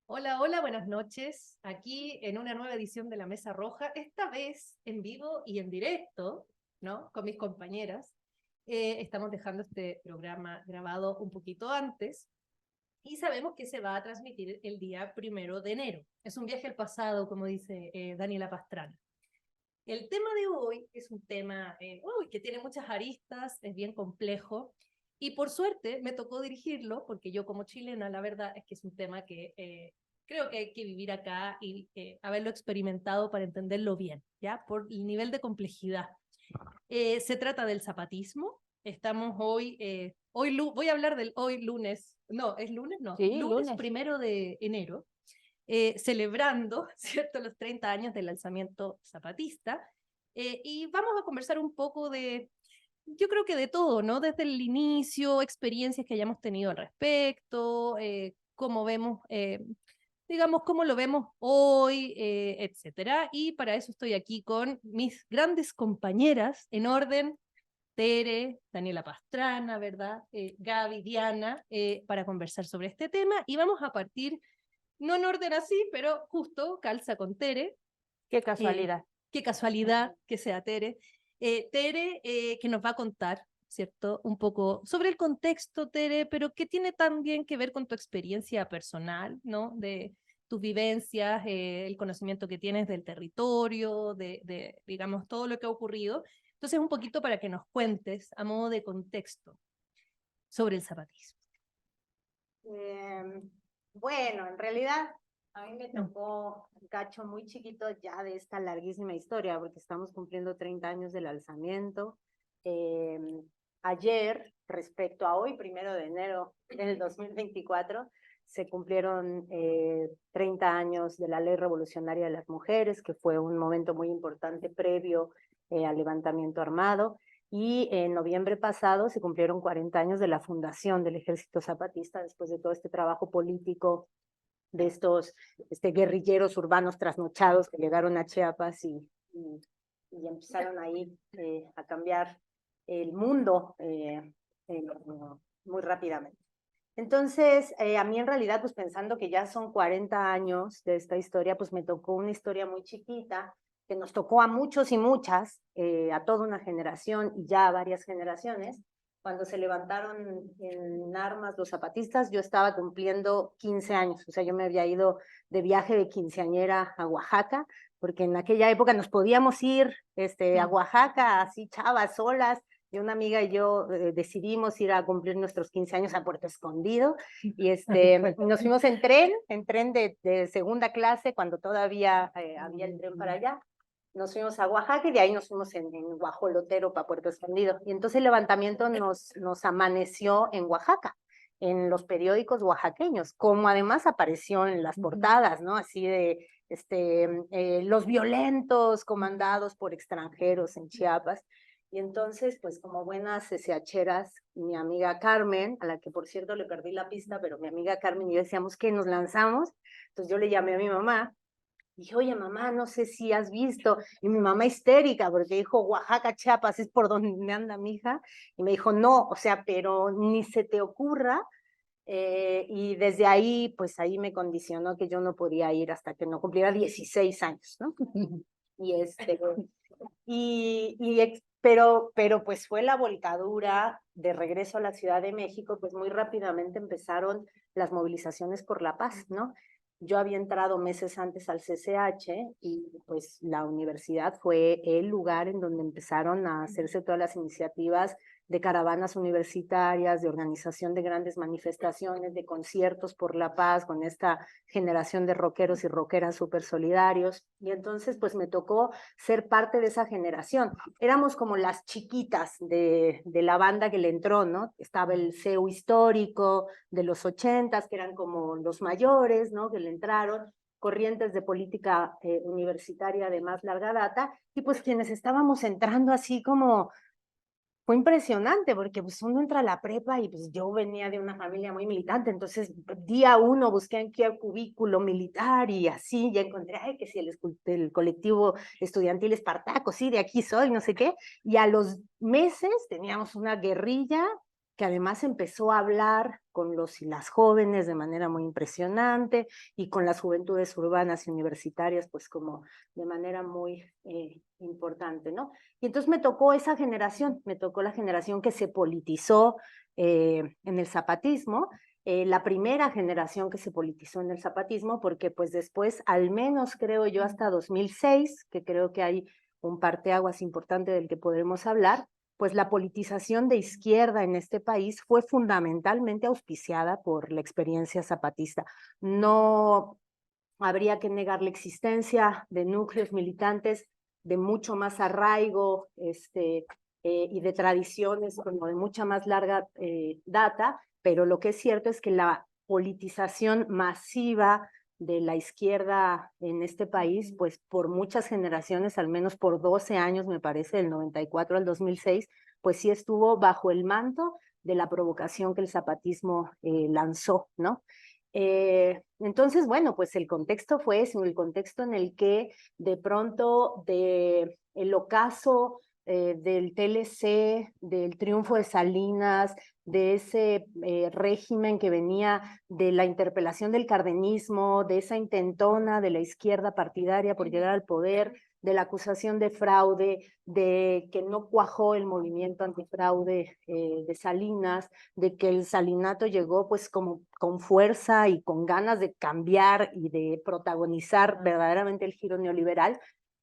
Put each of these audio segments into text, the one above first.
Hola, hola, buenas noches. Aquí en una nueva edición de La Mesa Roja, esta vez en vivo y en directo, ¿no? Con mis compañeras. Estamos dejando este programa grabado un poquito antes y sabemos que se va a transmitir el día 1 de enero. Es un viaje al pasado, como dice Daniela Pastrana. El tema de hoy es un tema que tiene muchas aristas, es bien complejo y por suerte me tocó dirigirlo porque yo como chilena la verdad es que es un tema que creo que hay que vivir acá y haberlo experimentado para entenderlo bien, ¿ya? Por el nivel de complejidad. Se trata del zapatismo. Estamos voy a hablar del hoy lunes, no, ¿es lunes? No, Sí, lunes lunes. 1 de enero, celebrando, ¿cierto?, los 30 años del alzamiento zapatista. Y vamos a conversar un poco yo creo que de todo, ¿no? Desde el inicio, experiencias que hayamos tenido al respecto, cómo vemos, digamos, cómo lo vemos hoy, etcétera. Y para eso estoy aquí con mis grandes compañeras en orden. Tere, Daniela Pastrana, ¿verdad? Gaby, Diana, para conversar sobre este tema. Y vamos a partir no en orden así, pero justo calza con Tere. Qué Eh, casualidad. Qué casualidad que sea Tere. Tere, que nos va a contar, ¿cierto? Un poco sobre el contexto, Tere, pero que tiene también que ver con tu experiencia personal, ¿no? De tus vivencias, el conocimiento que tienes del territorio, digamos, todo lo que ha ocurrido. Entonces, un poquito para que nos cuentes, a modo de contexto, sobre el zapatismo. Eh, bueno, en realidad a mí me Mm. tocó un cacho muy chiquito ya de esta larguísima historia, porque estamos cumpliendo 30 años del alzamiento. Eh, Ayer, respecto a hoy, 1 de enero del 2024, se cumplieron 30 años de la Ley Revolucionaria de las Mujeres, que fue un momento muy importante previo al levantamiento armado. Y en noviembre pasado se cumplieron 40 años de la fundación del Ejército Zapatista, después de todo este trabajo político de estos guerrilleros urbanos trasnochados que llegaron a Chiapas y empezaron ahí a cambiar el mundo muy rápidamente. Entonces, a mí en realidad, pues pensando que ya son 40 años de esta historia, pues me tocó una historia muy chiquita, que nos tocó a muchos y muchas, a toda una generación y ya a varias generaciones. Cuando se levantaron en armas los zapatistas, yo estaba cumpliendo 15 años, o sea, yo me había ido de viaje de quinceañera a Oaxaca, porque en aquella época nos podíamos ir a Oaxaca, así chavas, solas, y una amiga y yo decidimos ir a cumplir nuestros 15 años a Puerto Escondido y nos fuimos en tren de segunda clase cuando todavía había el tren para allá. Nos fuimos a Oaxaca y de ahí nos fuimos en guajolotero para Puerto Escondido. Y entonces el levantamiento nos amaneció en Oaxaca, en los periódicos oaxaqueños, como además apareció en las portadas, ¿no? Así de los violentos comandados por extranjeros en Chiapas. Y entonces, pues como buenas SHeras, mi amiga Carmen, a la que por cierto le perdí la pista, pero mi amiga Carmen y yo decíamos que nos lanzamos, entonces yo le llamé a mi mamá, y dije, oye mamá, no sé si has visto, y mi mamá histérica, porque dijo, Oaxaca, Chiapas, es por donde anda mi hija, y me dijo, no, o sea, pero ni se te ocurra, y desde ahí, pues ahí me condicionó que yo no podía ir hasta que no cumpliera 16 años, ¿no? Y pero pues fue la volcadura de regreso a la Ciudad de México, pues muy rápidamente empezaron las movilizaciones por la paz, ¿no? Yo había entrado meses antes al CCH y pues la universidad fue el lugar en donde empezaron a hacerse todas las iniciativas de caravanas universitarias, de organización de grandes manifestaciones, de conciertos por la paz, con esta generación de rockeros y rockeras súper solidarios. Y entonces, pues me tocó ser parte de esa generación. Éramos como las chiquitas de la banda que le entró, ¿no? Estaba el CEU histórico de los 80s, que eran como los mayores, ¿no? Que le entraron corrientes de política universitaria de más larga data, y pues quienes estábamos entrando así como fue impresionante porque pues uno entra a la prepa y pues yo venía de una familia muy militante, entonces día uno busqué en qué cubículo militar y así ya encontré, ay, que si el colectivo estudiantil Espartaco, sí, de aquí soy, no sé qué, y a los meses teníamos una guerrilla que además empezó a hablar con los y las jóvenes de manera muy impresionante y con las juventudes urbanas y universitarias pues como de manera muy importante, ¿no? Y entonces me tocó esa generación, me tocó la generación que se politizó en el zapatismo, la primera generación que se politizó en el zapatismo, porque pues después, al menos creo yo hasta 2006, que creo que hay un parteaguas importante del que podremos hablar, pues la politización de izquierda en este país fue fundamentalmente auspiciada por la experiencia zapatista. No habría que negar la existencia de núcleos militantes de mucho más arraigo y de tradiciones como de mucha más larga data, pero lo que es cierto es que la politización masiva de la izquierda en este país, pues por muchas generaciones, al menos por 12 años, me parece, del 94 al 2006, pues sí estuvo bajo el manto de la provocación que el zapatismo lanzó, ¿no? Entonces, bueno, pues el contexto fue ese, el contexto en el que de pronto el ocaso del TLC, del triunfo de Salinas, de ese régimen que venía de la interpelación del cardenismo, de esa intentona de la izquierda partidaria por llegar al poder, de la acusación de fraude, de que no cuajó el movimiento antifraude de Salinas, de que el salinato llegó pues como con fuerza y con ganas de cambiar y de protagonizar verdaderamente el giro neoliberal.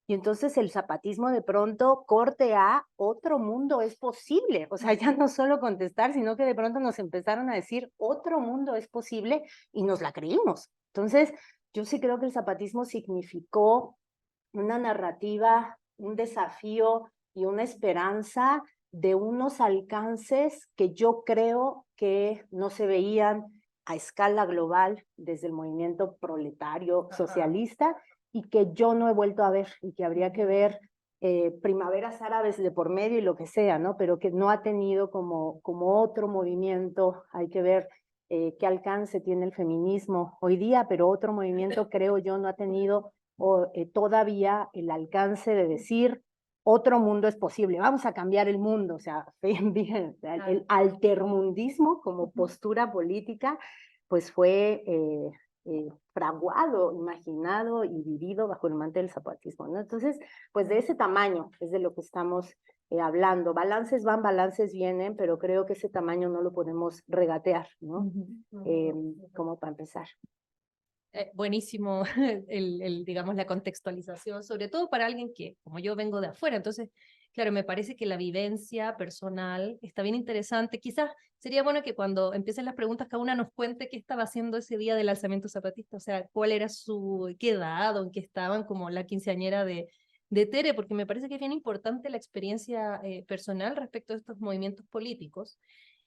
Y entonces el zapatismo de pronto corte a otro mundo es posible. O sea, ya no solo contestar, sino que de pronto nos empezaron a decir otro mundo es posible y nos la creímos. Entonces, yo sí creo que el zapatismo significó una narrativa, un desafío y una esperanza de unos alcances que yo creo que no se veían a escala global desde el movimiento proletario socialista y que yo no he vuelto a ver y que habría que ver primaveras árabes de por medio y lo que sea, ¿no? Pero que no ha tenido como otro movimiento, hay que ver qué alcance tiene el feminismo hoy día, pero otro movimiento creo yo no ha tenido todavía el alcance de decir otro mundo es posible, vamos a cambiar el mundo, o sea, bien, el altermundismo como postura política, pues fue fraguado, imaginado y vivido bajo el manto del zapatismo, ¿no? Entonces, pues de ese tamaño es de lo que estamos hablando. Balances van, balances vienen, pero creo que ese tamaño no lo podemos regatear, ¿no? Como para empezar. Buenísimo digamos, la contextualización, sobre todo para alguien que, como yo, vengo de afuera. Entonces, claro, me parece que la vivencia personal está bien interesante. Quizás sería bueno que cuando empiecen las preguntas, cada una nos cuente qué estaba haciendo ese día del alzamiento zapatista, o sea, cuál era qué edad o en qué estaban, como la quinceañera de Tere, porque me parece que es bien importante la experiencia personal respecto a estos movimientos políticos.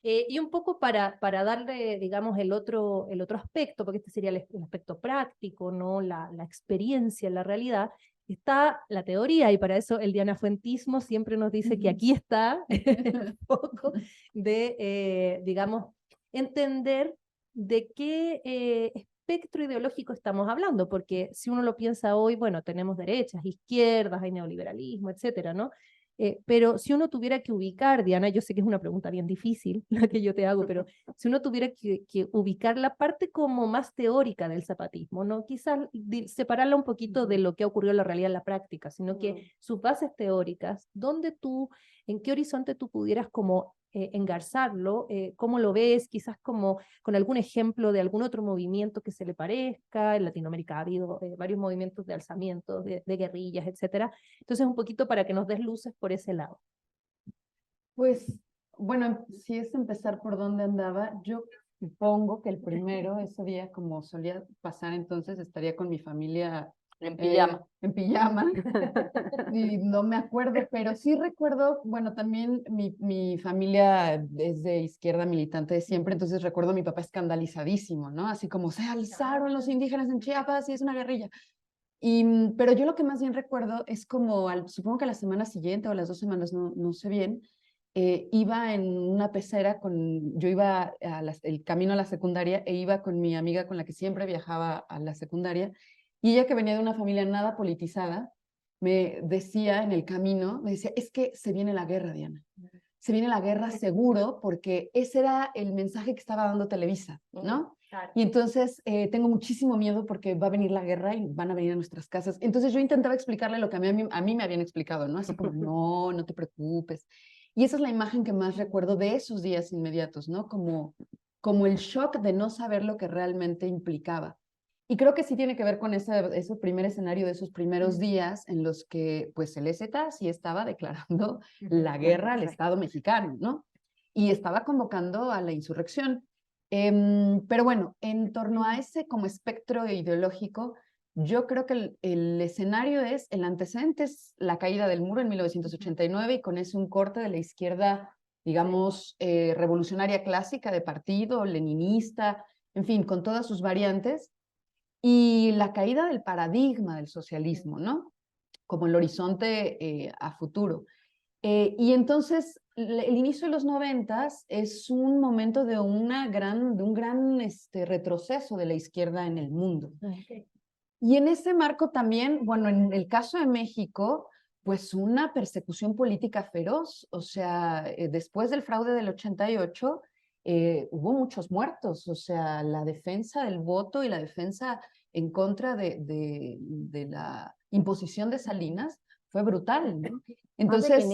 Y un poco para darle, digamos, el otro aspecto, porque este sería el aspecto práctico, ¿no? La experiencia, la realidad, está la teoría, y para eso el dianafuentismo siempre nos dice que aquí está el foco de, digamos, entender de qué espectro ideológico estamos hablando, porque si uno lo piensa hoy, bueno, tenemos derechas, izquierdas, hay neoliberalismo, etcétera, ¿no? Pero si uno tuviera que ubicar, Diana, yo sé que es una pregunta bien difícil la que yo te hago, pero si uno tuviera que ubicar la parte como más teórica del zapatismo, no quizás separarla un poquito de lo que ha ocurrido en la realidad en la práctica, sino que sus bases teóricas, en qué horizonte tú pudieras como engarzarlo, cómo lo ves, quizás como con algún ejemplo de algún otro movimiento que se le parezca. En Latinoamérica ha habido varios movimientos de alzamientos, de guerrillas, etcétera. Entonces, un poquito para que nos des luces por ese lado. Pues, bueno, si es empezar por dónde andaba, yo supongo que el primero, ese día, como solía pasar entonces, estaría con mi familia en pijama. En pijama. Y no me acuerdo, pero sí recuerdo, bueno, también mi familia es de izquierda militante de siempre, entonces recuerdo a mi papá escandalizadísimo, ¿no? Así como se alzaron los indígenas en Chiapas y es una guerrilla. Pero yo lo que más bien recuerdo es como, supongo que a la semana siguiente o a las 2 semanas, no sé bien, iba en una pecera yo iba el camino a la secundaria e iba con mi amiga con la que siempre viajaba a la secundaria, y ella, que venía de una familia nada politizada, me decía en el camino, me decía, es que se viene la guerra, Diana. se viene la guerra seguro, porque ese era el mensaje que estaba dando Televisa, ¿no? Claro. Y entonces tengo muchísimo miedo porque va a venir la guerra y van a venir a nuestras casas. Entonces yo intentaba explicarle lo que a mí me habían explicado, ¿no? Así como, no, no te preocupes. Y esa es la imagen que más recuerdo de esos días inmediatos, ¿no? Como el shock de no saber lo que realmente implicaba. Y creo que sí tiene que ver con ese primer escenario de esos primeros días en los que pues el EZ sí estaba declarando la guerra al Estado mexicano, ¿no? Y estaba convocando a la insurrección. Pero bueno, en torno a ese como espectro ideológico, yo creo que el escenario es, el antecedente es la caída del muro en 1989 y con eso un corte de la izquierda, digamos, revolucionaria clásica de partido, leninista, en fin, con todas sus variantes, y la caída del paradigma del socialismo, ¿no? Como el horizonte a futuro. Y entonces el inicio de los 90 es un momento de un gran retroceso de la izquierda en el mundo. Okay. Y en ese marco también, bueno, en el caso de México, pues una persecución política feroz. O sea, después del fraude del 88, hubo muchos muertos. O sea, la defensa del voto y la defensa en contra de la imposición de Salinas fue brutal, ¿no? Entonces,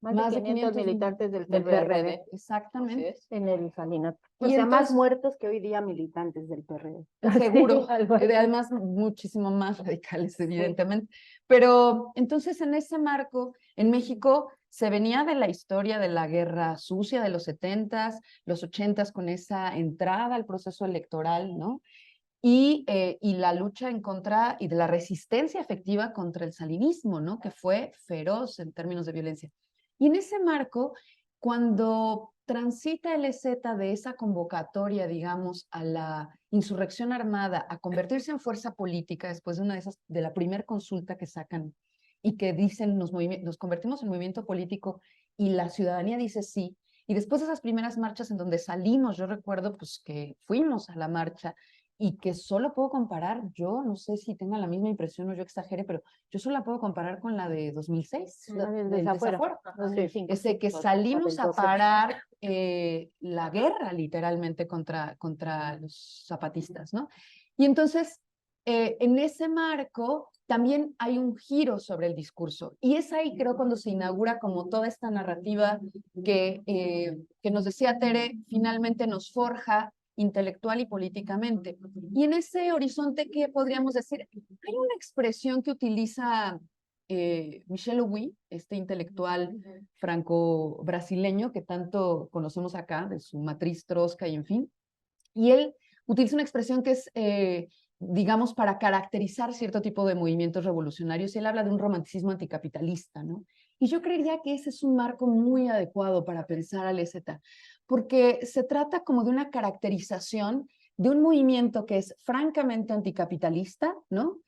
más de 500 militantes del del PRD. exactamente. En el Salinas. O Y sea, más entonces, muertos que hoy día militantes del PRD. seguro, Sí, algo así. además muchísimo más radicales, evidentemente. Pero entonces en ese marco, en México se venía de la historia de la guerra sucia de los 70s, los 80s con esa entrada al proceso electoral, ¿no? Y la lucha en contra y de la resistencia efectiva contra el salinismo, ¿no? Que fue feroz en términos de violencia. Y en ese marco, cuando transita el EZ de esa convocatoria, digamos, a la insurrección armada, a convertirse en fuerza política después de de la primera consulta que sacan y que dicen nos convertimos en movimiento político y la ciudadanía dice sí. Y después de esas primeras marchas en donde salimos, yo recuerdo pues que fuimos a la marcha y que solo puedo comparar, yo no sé si tenga la misma impresión o yo exagere, pero yo solo la puedo comparar con la de 2006, del del desafuero. desafuero. 2005. Ese que salimos a parar la guerra literalmente contra los zapatistas, ¿no? Y entonces, en ese marco también hay un giro sobre el discurso. Y es ahí, creo, cuando se inaugura como toda esta narrativa que nos decía Tere, finalmente nos forja intelectual y políticamente. Y en ese horizonte, ¿qué podríamos decir? Hay una expresión que utiliza Michel Louis, este intelectual franco-brasileño que tanto conocemos acá, de su matriz trosca y en fin, y él utiliza una expresión que es, digamos, para caracterizar cierto tipo de movimientos revolucionarios, y él habla de un romanticismo anticapitalista, ¿no? Y yo creería que ese es un marco muy adecuado para pensar al EZ, porque se trata como de una caracterización de un movimiento que es francamente anticapitalista, ¿no?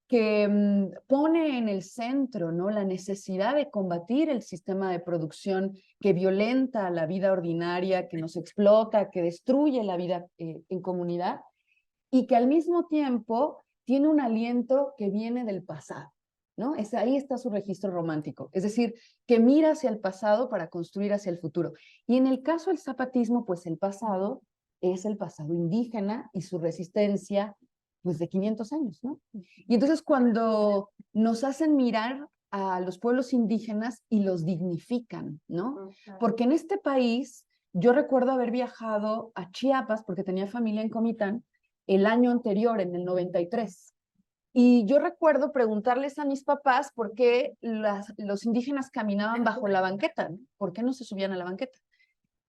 Que pone en el centro, ¿no?, la necesidad de combatir el sistema de producción que violenta la vida ordinaria, que nos explota, que destruye la vida en comunidad, y que al mismo tiempo tiene un aliento que viene del pasado, ¿no? Ahí está su registro romántico, es decir, que mira hacia el pasado para construir hacia el futuro. Y en el caso del zapatismo, pues el pasado es el pasado indígena y su resistencia pues de 500 años, ¿no? Y entonces cuando nos hacen mirar a los pueblos indígenas y los dignifican, ¿no? Porque en este país, yo recuerdo haber viajado a Chiapas, porque tenía familia en Comitán, el año anterior, en el 93. Y yo recuerdo preguntarles a mis papás por qué los indígenas caminaban bajo la banqueta, ¿no? ¿Por qué no se subían a la banqueta?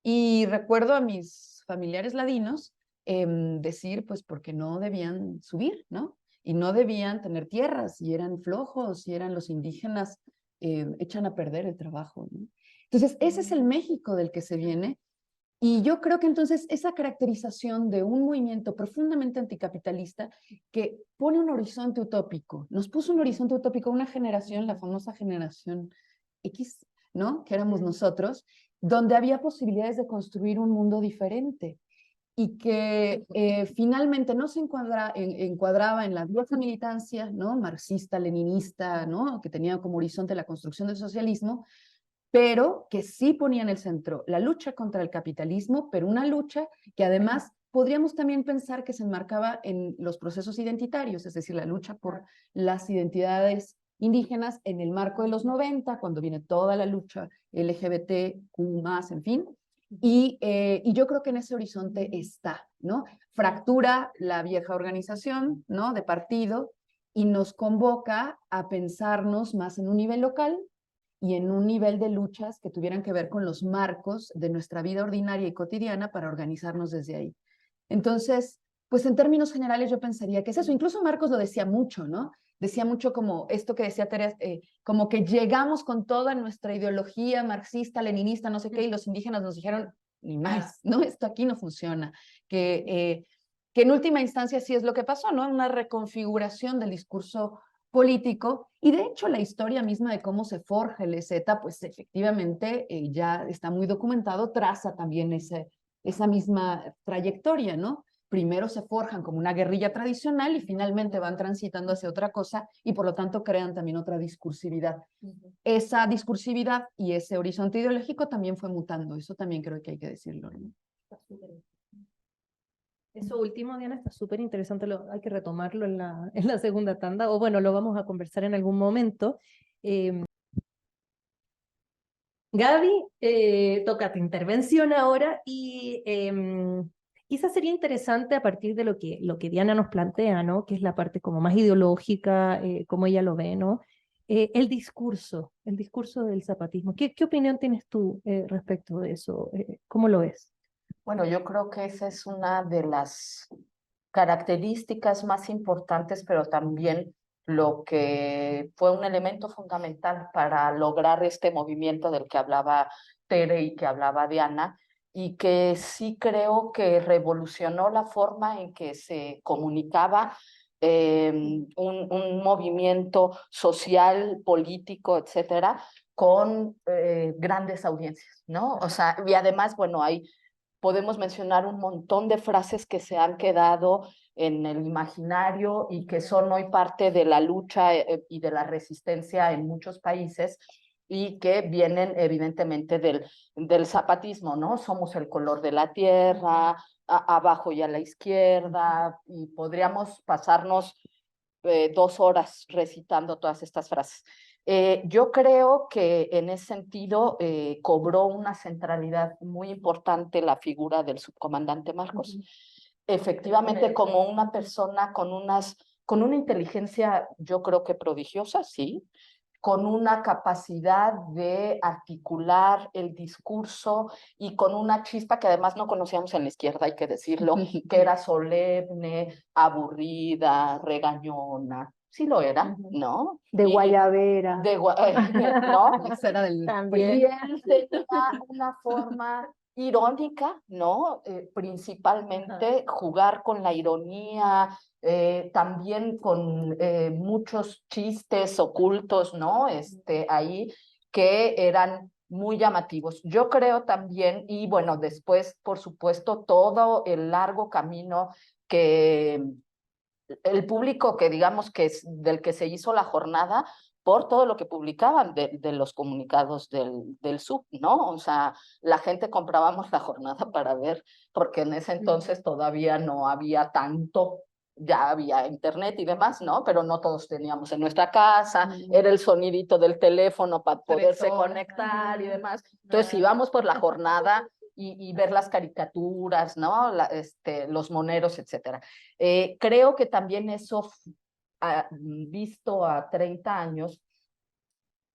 Y recuerdo a mis familiares ladinos decir, pues, porque no debían subir, ¿no? Y no debían tener tierras, y eran flojos, y eran los indígenas, echan a perder el trabajo, ¿no? Entonces, ese es el México del que se viene, y yo creo que entonces esa caracterización de un movimiento profundamente anticapitalista que pone un horizonte utópico, nos puso un horizonte utópico a una generación, la famosa generación X, ¿no? Que éramos nosotros, donde había posibilidades de construir un mundo diferente y que finalmente no se encuadraba en la vieja militancia, ¿no?, marxista, leninista, ¿no?, que tenía como horizonte la construcción del socialismo, pero que sí ponía en el centro la lucha contra el capitalismo, pero una lucha que además podríamos también pensar que se enmarcaba en los procesos identitarios, es decir, la lucha por las identidades indígenas en el marco de los 90, cuando viene toda la lucha LGBTQ+, en fin, y yo creo que en ese horizonte está, ¿no? Fractura la vieja organización, ¿no? De partido, y nos convoca a pensarnos más en un nivel local y en un nivel de luchas que tuvieran que ver con los marcos de nuestra vida ordinaria y cotidiana para organizarnos desde ahí. Entonces, pues en términos generales yo pensaría que es eso. Incluso Marcos lo decía mucho, ¿no? Decía mucho como esto que decía Teresa, como que llegamos con toda nuestra ideología marxista, leninista, no sé qué, y los indígenas nos dijeron, ni más, ¿no? Esto aquí no funciona. Que en última instancia sí es lo que pasó, ¿no? Una reconfiguración del discurso político, y de hecho la historia misma de cómo se forja el EZ, pues efectivamente ya está muy documentado, traza también esa misma trayectoria, ¿no? Primero se forjan como una guerrilla tradicional y finalmente van transitando hacia otra cosa y por lo tanto crean también otra discursividad. Esa discursividad y ese horizonte ideológico también fue mutando, eso también creo que hay que decirlo, ¿no? Eso último, Diana, está súper interesante, hay que retomarlo en la segunda tanda, o bueno, lo vamos a conversar en algún momento. Gaby, toca tu intervención ahora y quizás sería interesante a partir de lo que Diana nos plantea, ¿no? Que es la parte como más ideológica, como ella lo ve, ¿no? El discurso del zapatismo. ¿Qué opinión tienes tú respecto de eso? ¿Cómo lo ves? Bueno, yo creo que esa es una de las características más importantes, pero también lo que fue un elemento fundamental para lograr este movimiento del que hablaba Tere y que hablaba Diana, y que sí creo que revolucionó la forma en que se comunicaba un movimiento social, político, etcétera, con grandes audiencias, ¿no? O sea, y además, bueno, podemos mencionar un montón de frases que se han quedado en el imaginario y que son hoy parte de la lucha y de la resistencia en muchos países y que vienen evidentemente del zapatismo, ¿no? Somos el color de la tierra, abajo y a la izquierda, y podríamos pasarnos 2 horas recitando todas estas frases. Yo creo que en ese sentido cobró una centralidad muy importante la figura del subcomandante Marcos. Efectivamente, como una persona con una inteligencia, yo creo que prodigiosa, sí, con una capacidad de articular el discurso y con una chispa que además no conocíamos en la izquierda, hay que decirlo, que era solemne, aburrida, regañona. Sí lo era, ¿no? De guayabera. ¿no? Era del También. Y él tenía una forma irónica, ¿no? Principalmente jugar con la ironía, también con muchos chistes ocultos, ¿no? Ahí que eran muy llamativos. Yo creo también, y bueno, después, por supuesto, todo el largo camino que el público que digamos que es del que se hizo la jornada por todo lo que publicaban de los comunicados del SUB, ¿no? O sea, la gente comprábamos la jornada para ver, porque en ese entonces todavía no había tanto, ya había internet y demás, ¿no? Pero no todos teníamos en nuestra casa, era el sonidito del teléfono para poderse conectar y demás. Entonces íbamos por la jornada y ver las caricaturas, ¿no? Los moneros, etcétera. Creo que también eso, visto a 30 años,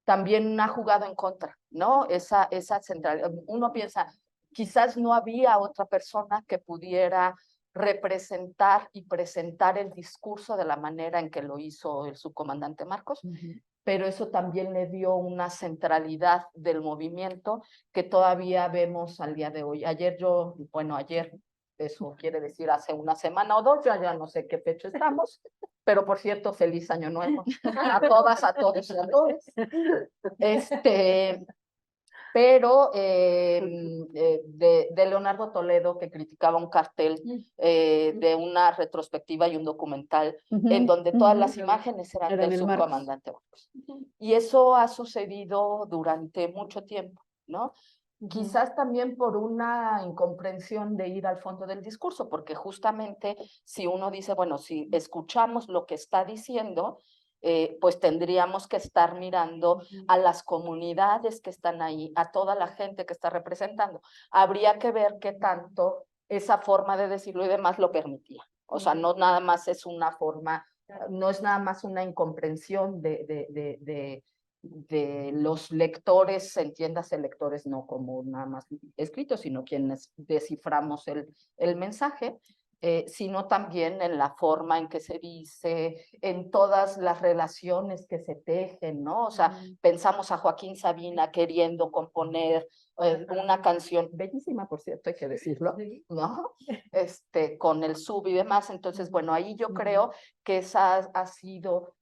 también ha jugado en contra, ¿no? Esa central. Uno piensa, quizás no había otra persona que pudiera representar y presentar el discurso de la manera en que lo hizo el subcomandante Marcos, pero eso también le dio una centralidad del movimiento que todavía vemos al día de hoy. Ayer, eso quiere decir hace una semana o 2, ya no sé qué fecha estamos, pero por cierto, feliz año nuevo a todas, a todos y a todos. pero de Leonardo Toledo, que criticaba un cartel de una retrospectiva y un documental en donde todas las imágenes eran del subcomandante Barcos. Y eso ha sucedido durante mucho tiempo, ¿no? Quizás también por una incomprensión de ir al fondo del discurso, porque justamente si uno dice, bueno, si escuchamos lo que está diciendo, pues tendríamos que estar mirando a las comunidades que están ahí, a toda la gente que está representando. Habría que ver qué tanto esa forma de decirlo y demás lo permitía. O sea, no nada más es una forma, no es nada más una incomprensión de los lectores, entiéndase lectores no como nada más escritos, sino quienes desciframos el mensaje, sino también en la forma en que se dice, en todas las relaciones que se tejen, ¿no? O sea, pensamos a Joaquín Sabina queriendo componer una canción, bellísima por cierto, hay que decirlo, ¿no? Con el sub y demás, entonces, bueno, ahí yo creo que esa ha sido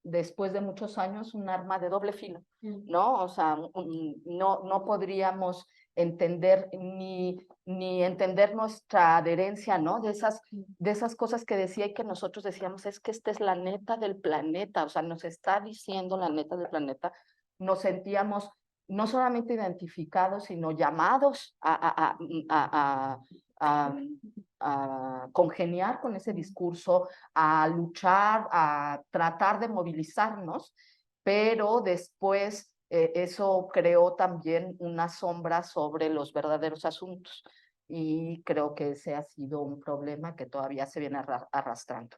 después de muchos años, un arma de doble filo, ¿no? O sea, no podríamos entender ni entender nuestra adherencia, ¿no? De esas cosas que decía y que nosotros decíamos, es que esta es la neta del planeta, o sea, nos está diciendo la neta del planeta, nos sentíamos no solamente identificados, sino llamados a congeniar con ese discurso, a luchar, a tratar de movilizarnos, pero después eso creó también una sombra sobre los verdaderos asuntos y creo que ese ha sido un problema que todavía se viene arrastrando.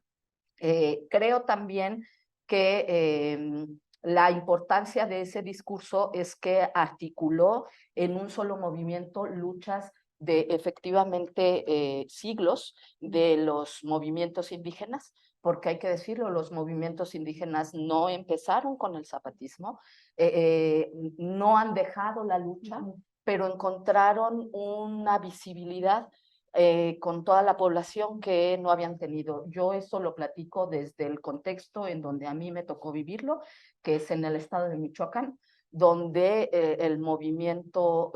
Creo también que la importancia de ese discurso es que articuló en un solo movimiento luchas de efectivamente siglos de los movimientos indígenas, porque hay que decirlo, los movimientos indígenas no empezaron con el zapatismo, no han dejado la lucha, pero encontraron una visibilidad con toda la población que no habían tenido. Yo eso lo platico desde el contexto en donde a mí me tocó vivirlo, que es en el estado de Michoacán, donde el movimiento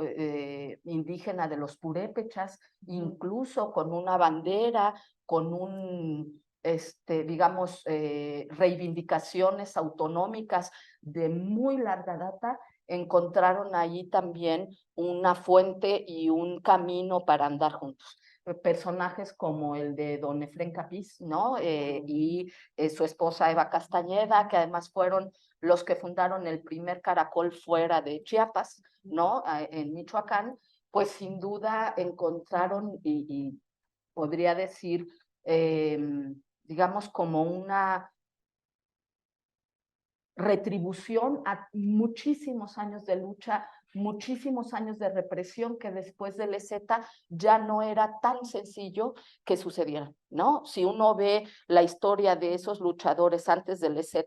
indígena de los purépechas, incluso con una bandera, con digamos, reivindicaciones autonómicas de muy larga data, encontraron allí también una fuente y un camino para andar juntos. Personajes como el de don Efrén Capiz, ¿no? Y su esposa Eva Castañeda, que además fueron los que fundaron el primer caracol fuera de Chiapas, ¿no? En Michoacán, pues sin duda encontraron y podría decir, digamos, como una retribución a muchísimos años de lucha, muchísimos años de represión que después del EZ ya no era tan sencillo que sucediera, ¿no? Si uno ve la historia de esos luchadores antes del EZ,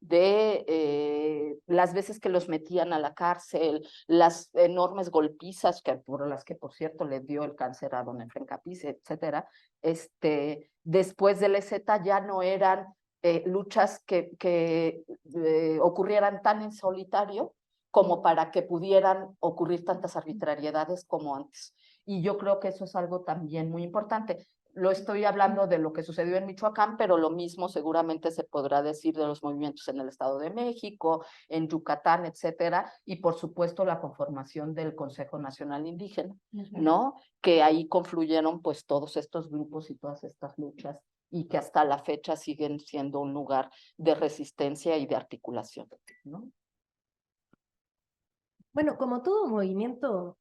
de las veces que los metían a la cárcel, las enormes golpizas por las que, por cierto, le dio el cáncer a don Efrén Capiz, etcétera, después del EZ ya no eran luchas que ocurrieran tan en solitario como para que pudieran ocurrir tantas arbitrariedades como antes. Y yo creo que eso es algo también muy importante. Lo estoy hablando de lo que sucedió en Michoacán, pero lo mismo seguramente se podrá decir de los movimientos en el Estado de México, en Yucatán, etcétera, y por supuesto la conformación del Consejo Nacional Indígena, ¿no? Que ahí confluyeron pues todos estos grupos y todas estas luchas y que hasta la fecha siguen siendo un lugar de resistencia y de articulación, ¿no? Bueno, como todo movimiento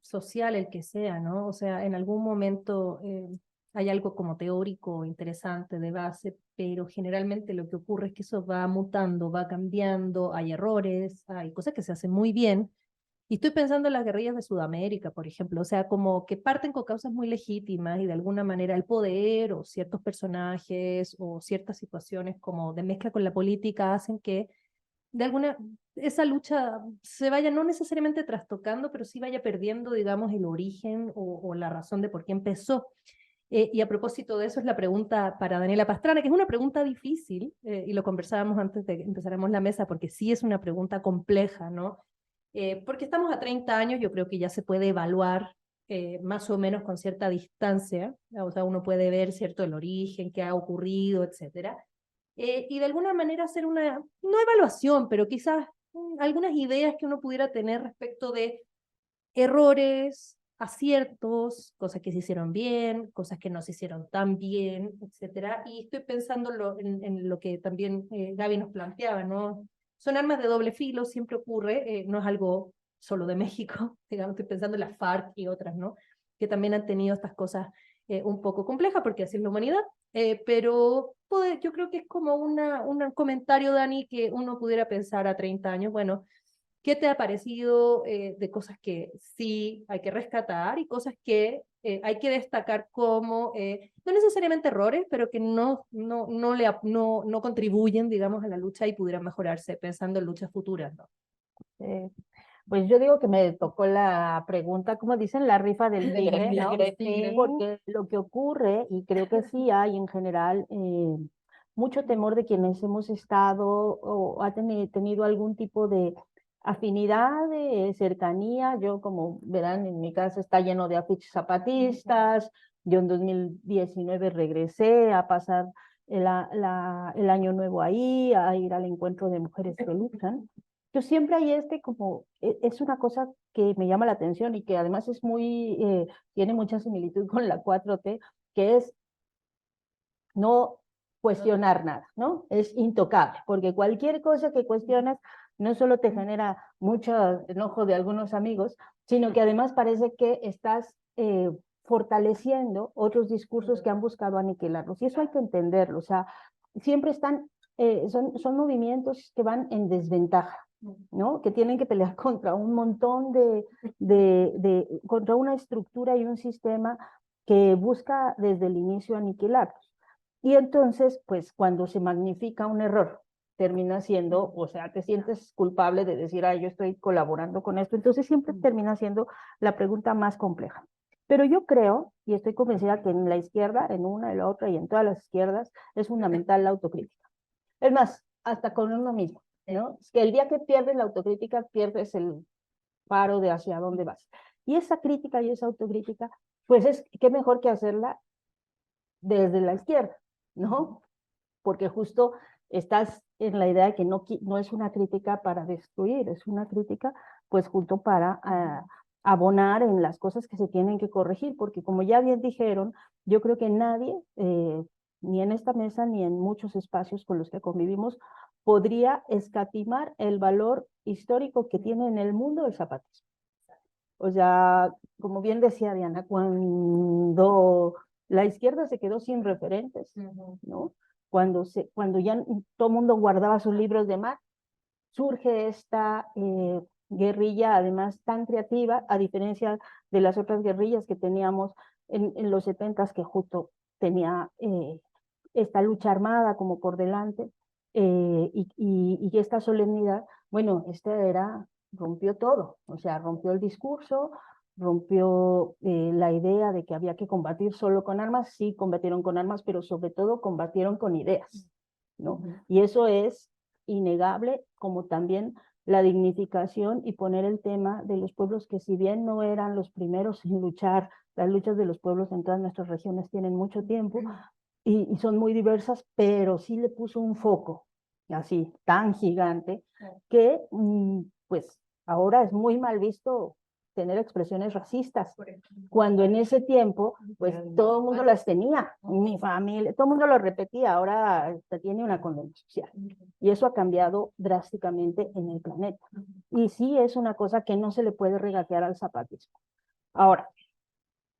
social, el que sea, ¿no? O sea, en algún momento hay algo como teórico, interesante, de base, pero generalmente lo que ocurre es que eso va mutando, va cambiando, hay errores, hay cosas que se hacen muy bien. Y estoy pensando en las guerrillas de Sudamérica, por ejemplo, o sea, como que parten con causas muy legítimas y de alguna manera el poder o ciertos personajes o ciertas situaciones como de mezcla con la política hacen que de alguna, esa lucha se vaya no necesariamente trastocando, pero sí vaya perdiendo, digamos, el origen o la razón de por qué empezó. Y a propósito de eso es la pregunta para Daniela Pastrana, que es una pregunta difícil, y lo conversábamos antes de que empezáramos la mesa, porque sí es una pregunta compleja, ¿no? porque estamos a 30 años, yo creo que ya se puede evaluar más o menos con cierta distancia, o sea, uno puede ver cierto el origen, qué ha ocurrido, etcétera, y de alguna manera hacer una, no evaluación, pero quizás algunas ideas que uno pudiera tener respecto de errores, aciertos, cosas que se hicieron bien, cosas que no se hicieron tan bien, etcétera. Y estoy pensando en lo que también Gaby nos planteaba, ¿no? Son armas de doble filo, siempre ocurre, no es algo solo de México, digamos, estoy pensando en la FARC y otras, ¿no? Que también han tenido estas cosas un poco complejas, porque así es la humanidad, pero yo creo que es como un comentario, Dani, que uno pudiera pensar a 30 años, bueno, ¿qué te ha parecido de cosas que sí hay que rescatar y cosas que hay que destacar como, no necesariamente errores, pero que no contribuyen, digamos, a la lucha y pudieran mejorarse pensando en luchas futuras, ¿no? Pues yo digo que me tocó la pregunta, como dicen, la rifa del tigre, ¿no? Sí. Porque lo que ocurre, y creo que sí hay en general, mucho temor de quienes hemos estado o ha tenido algún tipo de afinidad, de cercanía. Yo, como verán, en mi casa está lleno de afiches zapatistas. Yo en 2019 regresé a pasar el año nuevo ahí, a ir al encuentro de mujeres que luchan. Yo siempre hay como, es una cosa que me llama la atención y que además es tiene mucha similitud con la 4T, que es no cuestionar nada, ¿no? Es intocable, porque cualquier cosa que cuestionas no solo te genera mucho enojo de algunos amigos, sino que además parece que estás fortaleciendo otros discursos que han buscado aniquilarlos. Y eso hay que entenderlo, o sea, siempre son movimientos que van en desventaja, ¿no? Que tienen que pelear contra un montón contra una estructura y un sistema que busca desde el inicio aniquilarlos. Y entonces, pues cuando se magnifica un error, termina siendo, o sea, te sientes culpable de decir, ay, yo estoy colaborando con esto, entonces siempre termina siendo la pregunta más compleja. Pero yo creo, y estoy convencida que en la izquierda, en una, en la otra y en todas las izquierdas, es fundamental la autocrítica. Es más, hasta con uno mismo, ¿no? Es que el día que pierdes la autocrítica, pierdes el paro de hacia dónde vas. Y esa crítica y esa autocrítica, pues qué mejor que hacerla desde la izquierda, ¿no? Porque justo estás en la idea de que no es una crítica para destruir, es una crítica pues justo para abonar en las cosas que se tienen que corregir, porque como ya bien dijeron, yo creo que nadie, ni en esta mesa ni en muchos espacios con los que convivimos, podría escatimar el valor histórico que tiene en el mundo el zapatismo. O sea, como bien decía Diana, cuando la izquierda se quedó sin referentes, ¿no? Cuando ya todo el mundo guardaba sus libros de mar, surge esta guerrilla, además tan creativa, a diferencia de las otras guerrillas que teníamos en los 70s, que justo tenía esta lucha armada como por delante, y esta solemnidad, bueno, rompió todo, o sea, rompió el discurso, rompió la idea de que había que combatir solo con armas. Sí, combatieron con armas, pero sobre todo combatieron con ideas, ¿no? Y eso es innegable, como también la dignificación y poner el tema de los pueblos que, si bien no eran los primeros en luchar, las luchas de los pueblos en todas nuestras regiones tienen mucho tiempo y son muy diversas, pero sí le puso un foco así tan gigante que pues ahora es muy mal visto tener expresiones racistas, cuando en ese tiempo pues todo el mundo las tenía, mi familia, todo el mundo lo repetía, ahora tiene una condena social, y eso ha cambiado drásticamente en el planeta, y sí es una cosa que no se le puede regatear al zapatismo. Ahora,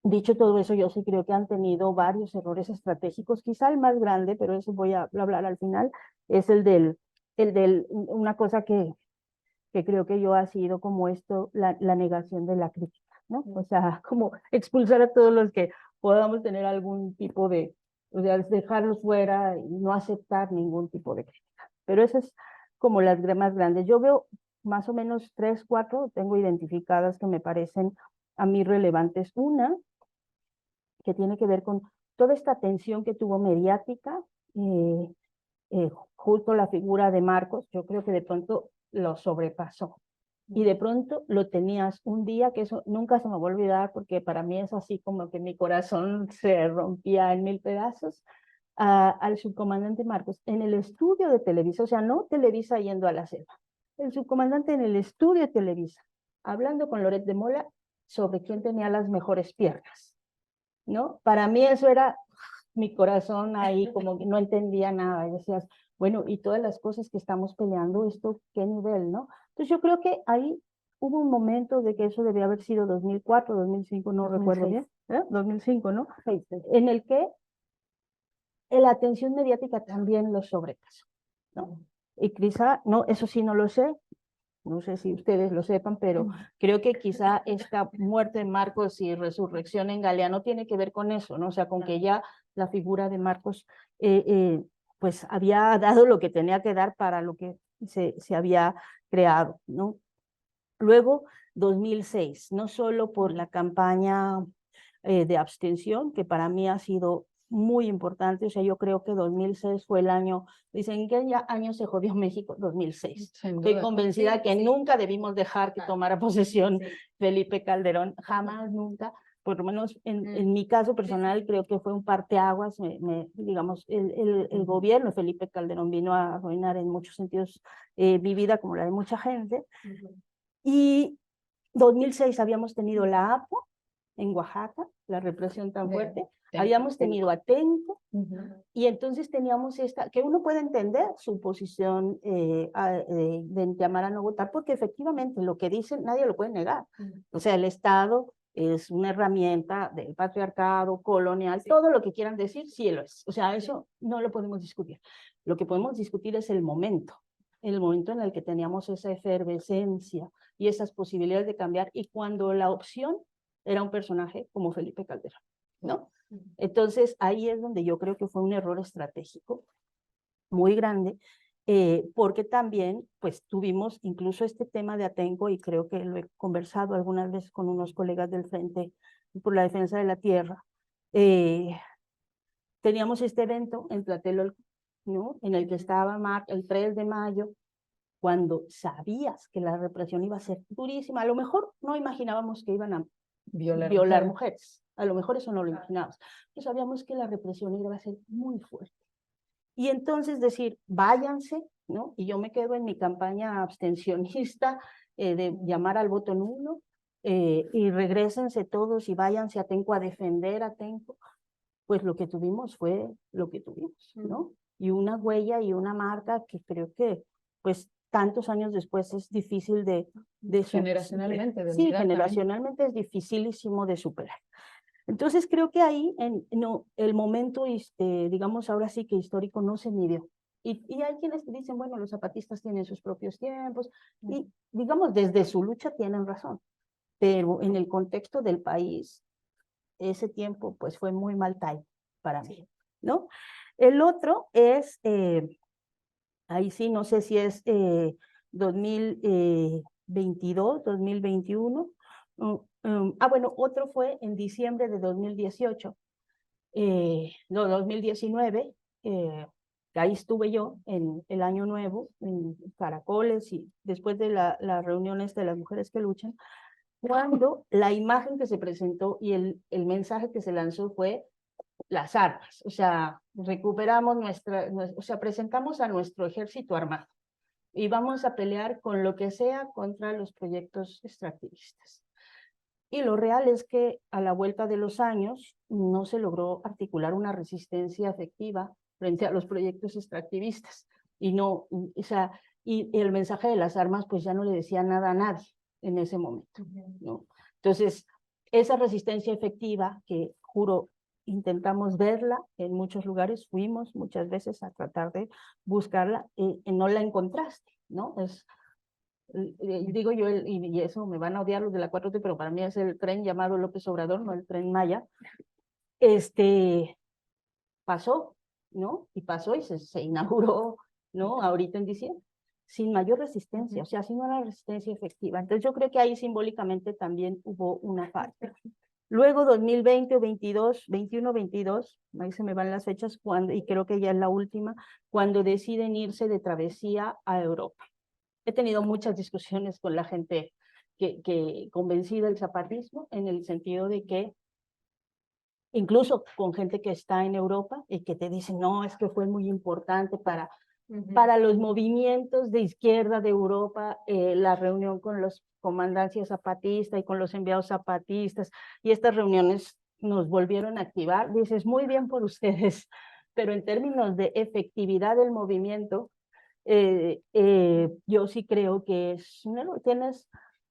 dicho todo eso, yo sí creo que han tenido varios errores estratégicos, quizá el más grande, pero eso voy a hablar al final, es una cosa que creo que yo ha sido como la negación de la crítica, ¿no? O sea, como expulsar a todos los que podamos tener algún tipo o sea, dejarlos fuera y no aceptar ningún tipo de crítica. Pero esas es como las más grandes. Yo veo más o menos 3, 4, tengo identificadas que me parecen a mí relevantes. Una, que tiene que ver con toda esta atención que tuvo mediática, justo la figura de Marcos, yo creo que de pronto lo sobrepasó, y de pronto lo tenías un día, que eso nunca se me va a olvidar, porque para mí es así como que mi corazón se rompía en 1000 pedazos, al subcomandante Marcos en el estudio de Televisa, o sea, no Televisa yendo a la selva, el subcomandante en el estudio de Televisa, hablando con Loret de Mola sobre quién tenía las mejores piernas, ¿no? Para mí eso era mi corazón ahí, como que no entendía nada, y decías, bueno, y todas las cosas que estamos peleando, ¿esto qué nivel, no? Entonces yo creo que ahí hubo un momento de que eso debía haber sido 2004, 2005, no recuerdo bien, 2005, ¿no? En el que la atención mediática también lo sobrepasó, ¿no? Y quizá, no, eso sí no lo sé, no sé si ustedes lo sepan, pero creo que quizá esta muerte de Marcos y resurrección en Galeano tiene que ver con eso, ¿no? O sea, con que ya la figura de Marcos pues había dado lo que tenía que dar para lo que se había creado, ¿no? Luego, 2006, no solo por la campaña de abstención, que para mí ha sido muy importante, o sea, yo creo que 2006 fue el año, dicen, ¿qué año se jodió México? 2006. Estoy convencida que nunca debimos dejar que tomara posesión Felipe Calderón, jamás, nunca, por lo menos en mi caso personal, creo que fue un parteaguas, digamos, el gobierno de Felipe Calderón vino a arruinar en muchos sentidos mi vida, como la de mucha gente, y 2006 habíamos tenido la APO en Oaxaca, la represión tan fuerte, habíamos tenido a Tenco, y entonces teníamos esta, que uno puede entender su posición de llamar a no votar, porque efectivamente lo que dicen nadie lo puede negar. O sea, el Estado es una herramienta del patriarcado colonial, todo lo que quieran decir, sí lo es. O sea, eso no lo podemos discutir. Lo que podemos discutir es el momento en el que teníamos esa efervescencia y esas posibilidades de cambiar, y cuando la opción era un personaje como Felipe Calderón, ¿no? Entonces, ahí es donde yo creo que fue un error estratégico muy grande, porque también, pues, tuvimos incluso este tema de Atenco, y creo que lo he conversado algunas veces con unos colegas del Frente por la Defensa de la Tierra. Teníamos este evento en Tlatelolco, ¿no? En el que estaba el 3 de mayo, cuando sabías que la represión iba a ser durísima. A lo mejor no imaginábamos que iban a violar mujeres, a lo mejor eso no lo imaginábamos, pero sabíamos que la represión iba a ser muy fuerte. Y entonces decir, váyanse, ¿no? Y yo me quedo en mi campaña abstencionista de llamar al voto nulo, y regrésense todos y váyanse a Atenco a defender a Atenco. Pues lo que tuvimos fue lo que tuvimos, ¿no? Y una huella y una marca que creo que, pues, tantos años después es difícil de generacionalmente. Sí, generacionalmente es dificilísimo de superar. Entonces creo que ahí el momento, digamos, ahora sí que histórico no se midió. Y hay quienes dicen, bueno, los zapatistas tienen sus propios tiempos, y digamos, desde su lucha tienen razón, pero en el contexto del país, ese tiempo pues fue muy mal time para mí, ¿no? El otro es, ahí sí, no sé si es 2022, 2021. Bueno, otro fue en diciembre de 2018, no, 2019, que ahí estuve yo en el Año Nuevo, en Caracoles, y después de las reuniones de las mujeres que luchan, cuando la imagen que se presentó y el mensaje que se lanzó fue las armas, o sea, recuperamos o sea, presentamos a nuestro ejército armado y vamos a pelear con lo que sea contra los proyectos extractivistas. Y lo real es que a la vuelta de los años no se logró articular una resistencia efectiva frente a los proyectos extractivistas. Y no, o sea, y el mensaje de las armas pues ya no le decía nada a nadie en ese momento, ¿no? Entonces, esa resistencia efectiva, que juro intentamos verla en muchos lugares, fuimos muchas veces a tratar de buscarla, y no la encontraste, ¿no? Digo yo, y eso me van a odiar los de la 4T, pero para mí es el tren llamado López Obrador, no el tren Maya. Pasó, ¿no? Y pasó y se inauguró, ¿no? Ahorita en diciembre, sin mayor resistencia, o sea, sin una resistencia efectiva. Entonces yo creo que ahí simbólicamente también hubo una falta. Luego 2020 o 22, 21, 22, ahí se me van las fechas, y creo que ya es la última, cuando deciden irse de travesía a Europa. he tenido muchas discusiones con la gente que convencida del zapatismo, en el sentido de que incluso con gente que está en Europa y que te dicen, no, es que fue muy importante para los movimientos de izquierda de Europa, la reunión con los comandancias zapatistas y con los enviados zapatistas, y estas reuniones nos volvieron a activar. Dices, muy bien por ustedes, pero en términos de efectividad del movimiento, yo sí creo que tienes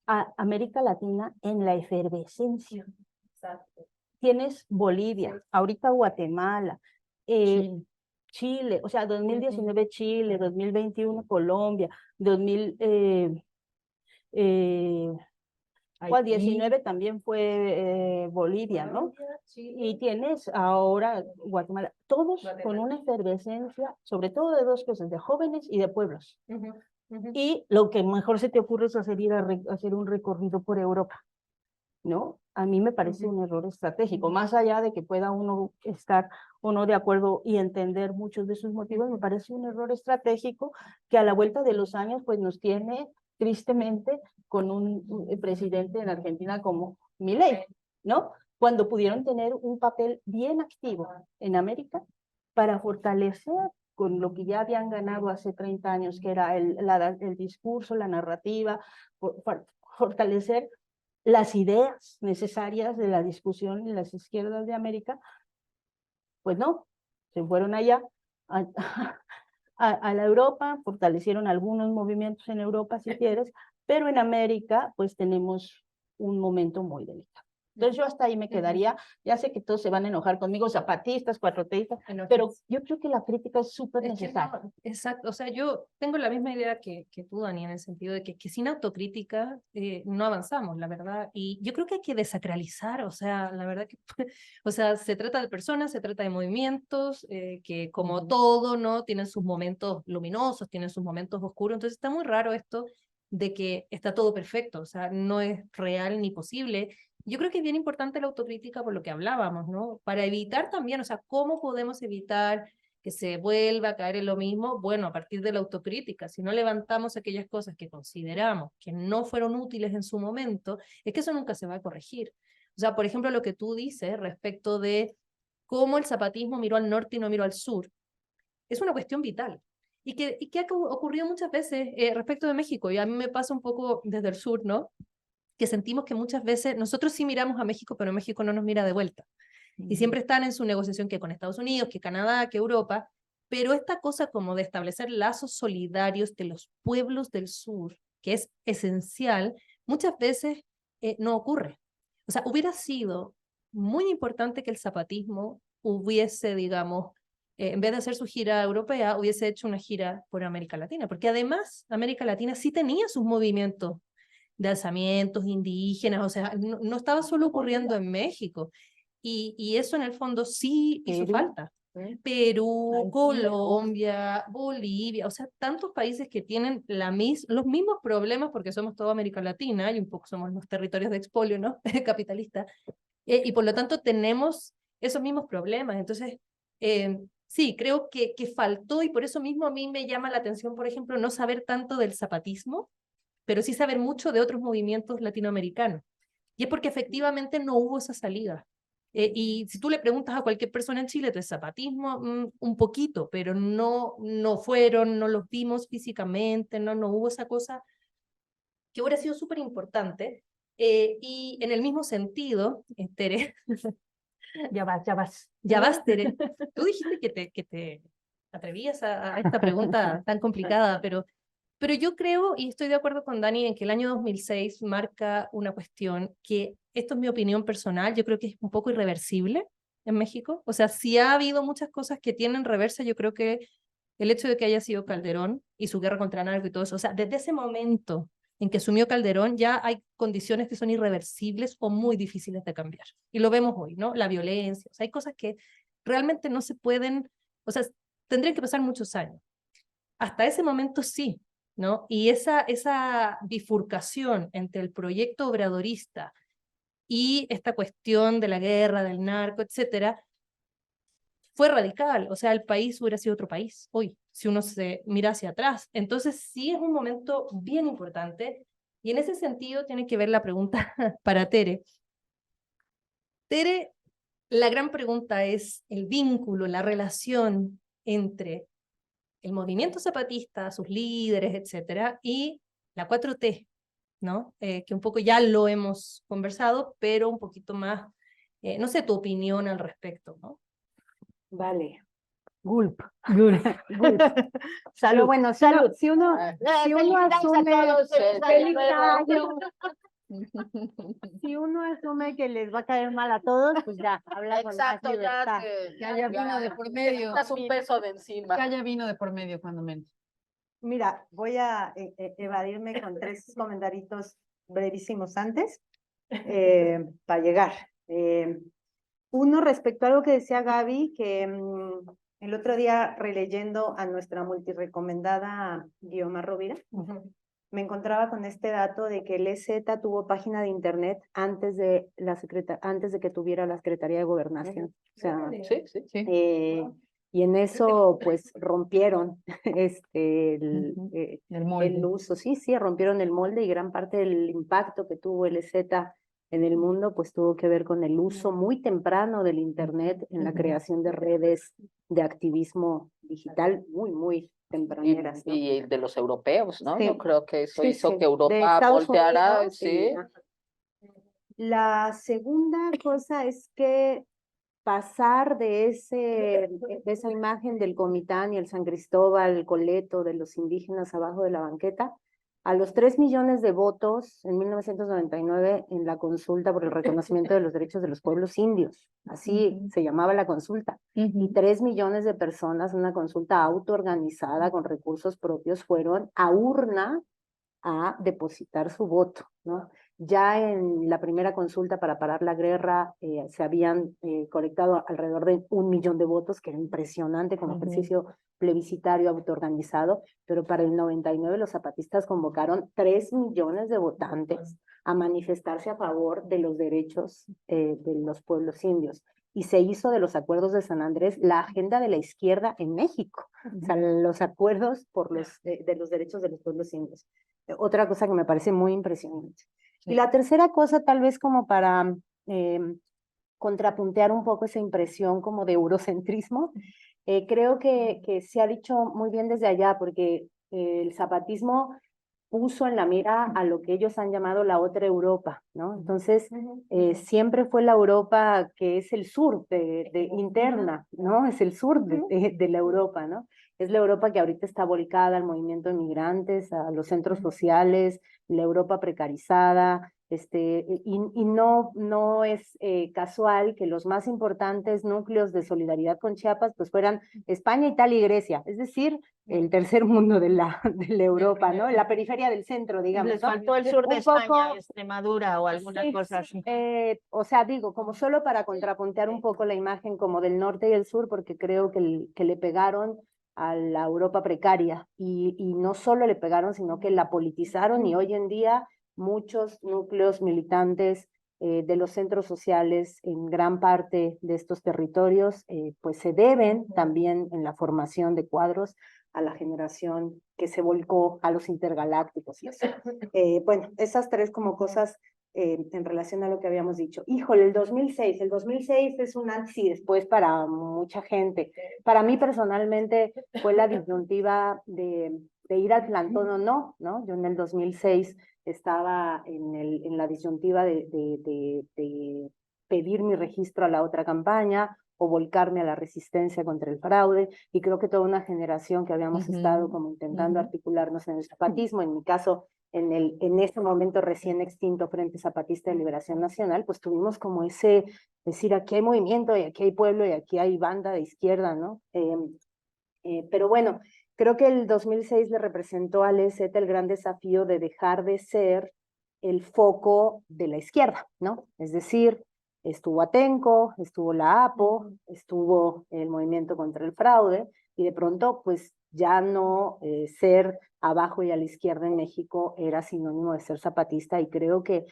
a América Latina en la efervescencia. Exacto. Tienes Bolivia, ahorita Guatemala, Chile, o sea, 2019 Chile, 2021 Colombia, 19 también fue Bolivia, ¿no? Y tienes ahora Guatemala, todos con una efervescencia, sobre todo de dos cosas, de jóvenes y de pueblos. Y lo que mejor se te ocurre es hacer un recorrido por Europa, ¿no? A mí me parece un error estratégico, más allá de que pueda uno estar o no de acuerdo y entender muchos de sus motivos, me parece un error estratégico que a la vuelta de los años pues nos tiene tristemente con un presidente en Argentina como Milei, ¿no? Cuando pudieron tener un papel bien activo en América para fortalecer con lo que ya habían ganado hace 30 años, que era el discurso, la narrativa, fortalecer las ideas necesarias de la discusión en las izquierdas de América, pues no, se fueron allá a la Europa, fortalecieron algunos movimientos en Europa, si quieres, pero en América, pues tenemos un momento muy delicado. Entonces yo hasta ahí me quedaría, ya sé que todos se van a enojar conmigo, zapatistas, cuatroteístas, pero yo creo que la crítica es súper necesaria. No, exacto, o sea, yo tengo la misma idea que tú, Dani, en el sentido de que sin autocrítica no avanzamos, la verdad, y yo creo que hay que desacralizar, o sea, la verdad que, o sea, se trata de personas, se trata de movimientos, que como todo, ¿no? Tienen sus momentos luminosos, tienen sus momentos oscuros, entonces está muy raro esto de que está todo perfecto, o sea, no es real ni posible. Yo creo que es bien importante la autocrítica por lo que hablábamos, ¿no? Para evitar también, o sea, ¿cómo podemos evitar que se vuelva a caer en lo mismo? Bueno, a partir de la autocrítica, si no levantamos aquellas cosas que consideramos que no fueron útiles en su momento, es que eso nunca se va a corregir. O sea, por ejemplo, lo que tú dices respecto de cómo el zapatismo miró al norte y no miró al sur, es una cuestión vital. Y que ha ocurrido muchas veces respecto de México, y a mí me pasa un poco desde el sur, ¿no? Que sentimos que muchas veces nosotros sí miramos a México, pero México no nos mira de vuelta. Y siempre están en su negociación que con Estados Unidos, que Canadá, que Europa, pero esta cosa como de establecer lazos solidarios de los pueblos del sur, que es esencial, muchas veces no ocurre. O sea, hubiera sido muy importante que el zapatismo hubiese, digamos, en vez de hacer su gira europea, hubiese hecho una gira por América Latina, porque además América Latina sí tenía sus movimientos de alzamientos indígenas, o sea, no estaba solo ocurriendo en México, y eso en el fondo sí hizo falta. Perú, Colombia, Bolivia, o sea, tantos países que tienen los mismos problemas porque somos toda América Latina y un poco somos los territorios de expolio, ¿no? Capitalista, y por lo tanto tenemos esos mismos problemas. Entonces, sí, creo que faltó, y por eso mismo a mí me llama la atención, por ejemplo, no saber tanto del zapatismo, pero sí saber mucho de otros movimientos latinoamericanos. Y es porque efectivamente no hubo esa salida. Y si tú le preguntas a cualquier persona en Chile, ¿tu zapatismo? Un poquito, pero no fueron, no los vimos físicamente, no hubo esa cosa que hubiera sido súper importante. Y en el mismo sentido, Tere, Ya vas. Tere, tú dijiste que te atrevías a esta pregunta tan complicada, pero yo creo, y estoy de acuerdo con Dani, en que el año 2006 marca una cuestión que, esto es mi opinión personal, yo creo que es un poco irreversible en México. O sea, si ha habido muchas cosas que tienen reversa, yo creo que el hecho de que haya sido Calderón y su guerra contra narco y todo eso, o sea, desde ese momento en que asumió Calderón, ya hay condiciones que son irreversibles o muy difíciles de cambiar. Y lo vemos hoy, ¿no? La violencia, o sea, hay cosas que realmente no se pueden, o sea, tendrían que pasar muchos años. Hasta ese momento sí, ¿no? Y esa bifurcación entre el proyecto obradorista y esta cuestión de la guerra, del narco, etcétera, fue radical, o sea, el país hubiera sido otro país hoy, si uno se mira hacia atrás. Entonces sí es un momento bien importante, y en ese sentido tiene que ver la pregunta para Tere. Tere, la gran pregunta es el vínculo, la relación entre el movimiento zapatista, sus líderes, etcétera, y la 4T, ¿no? Que un poco ya lo hemos conversado, pero un poquito más, no sé, tu opinión al respecto, ¿no? Vale. Gulp. Gulp. Salud. Pero bueno, Salud. si uno asume, feliz año. Si uno asume que les va a caer mal a todos, pues ya, habla con más Exacto, libertad. Que haya vino de por medio. Quitas un peso de encima. Que haya vino de por medio, cuando menos. Mira, voy a evadirme con 3 comentarios brevísimos antes para llegar. Uno, respecto a algo que decía Gaby, que el otro día releyendo a nuestra multirecomendada Guiomar Rovira, me encontraba con este dato de que el EZ tuvo página de internet antes de que tuviera la Secretaría de Gobernación. O sea, Sí. y en eso pues rompieron El molde. el uso, sí, rompieron el molde, y gran parte del impacto que tuvo el EZ en el mundo pues tuvo que ver con el uso muy temprano del internet en la creación de redes de activismo digital muy tempraneras, ¿no? Y de los europeos, ¿no? Sí. Yo creo que eso Sí, hizo sí. que De Europa Estados volteara, Unidos, sí. La segunda cosa es que pasar de esa imagen del Comitán y el San Cristóbal, el Coleto, de los indígenas abajo de la banqueta, a los 3 millones de votos en 1999 en la consulta por el reconocimiento de los derechos de los pueblos indios. Así se llamaba la consulta. Y 3 millones de personas, una consulta autoorganizada con recursos propios, fueron a urna a depositar su voto, ¿no? Ya en la primera consulta para parar la guerra se habían colectado alrededor de 1 millón de votos, que era impresionante como ejercicio plebiscitario autoorganizado, pero para el 99 los zapatistas convocaron 3 millones de votantes a manifestarse a favor de los derechos de los pueblos indios. Y se hizo de los acuerdos de San Andrés la agenda de la izquierda en México, o sea, los acuerdos por de los derechos de los pueblos indios. Otra cosa que me parece muy impresionante. Y la tercera cosa, tal vez como para contrapuntear un poco esa impresión como de eurocentrismo, creo que se ha dicho muy bien desde allá, porque el zapatismo puso en la mira a lo que ellos han llamado la otra Europa, ¿no? Entonces, siempre fue la Europa que es el sur interna, ¿no? Es el sur de la Europa, ¿no? Es la Europa que ahorita está volcada al movimiento de migrantes, a los centros sociales, la Europa precarizada, y no es casual que los más importantes núcleos de solidaridad con Chiapas pues fueran España, Italia y Grecia, es decir, el tercer mundo de la Europa, ¿no? La periferia del centro, digamos. Les ¿no? faltó el sur de Un España, poco, Extremadura o alguna cosa así. o sea, digo, como solo para contrapuntear un poco la imagen como del norte y el sur, porque creo que le pegaron a la Europa precaria, y no solo le pegaron, sino que la politizaron, y hoy en día muchos núcleos militantes de los centros sociales en gran parte de estos territorios, pues se deben también en la formación de cuadros a la generación que se volcó a los intergalácticos y eso. Bueno, esas 3 como cosas en relación a lo que habíamos dicho. Híjole, el 2006 es un antes y después para mucha gente. Para mí personalmente fue la disyuntiva de ir al plantón o no, ¿no? Yo en el 2006 estaba en la disyuntiva de pedir mi registro a la otra campaña o volcarme a la resistencia contra el fraude, y creo que toda una generación que habíamos estado como intentando articularnos en el zapatismo, en mi caso, en ese momento recién extinto Frente Zapatista de Liberación Nacional, pues tuvimos como decir, aquí hay movimiento, y aquí hay pueblo, y aquí hay banda de izquierda, ¿no? Pero bueno, creo que el 2006 le representó al EZ el gran desafío de dejar de ser el foco de la izquierda, ¿no? Es decir, estuvo Atenco, estuvo la APO, estuvo el movimiento contra el fraude, y de pronto, pues ya no ser abajo y a la izquierda en México era sinónimo de ser zapatista, y creo que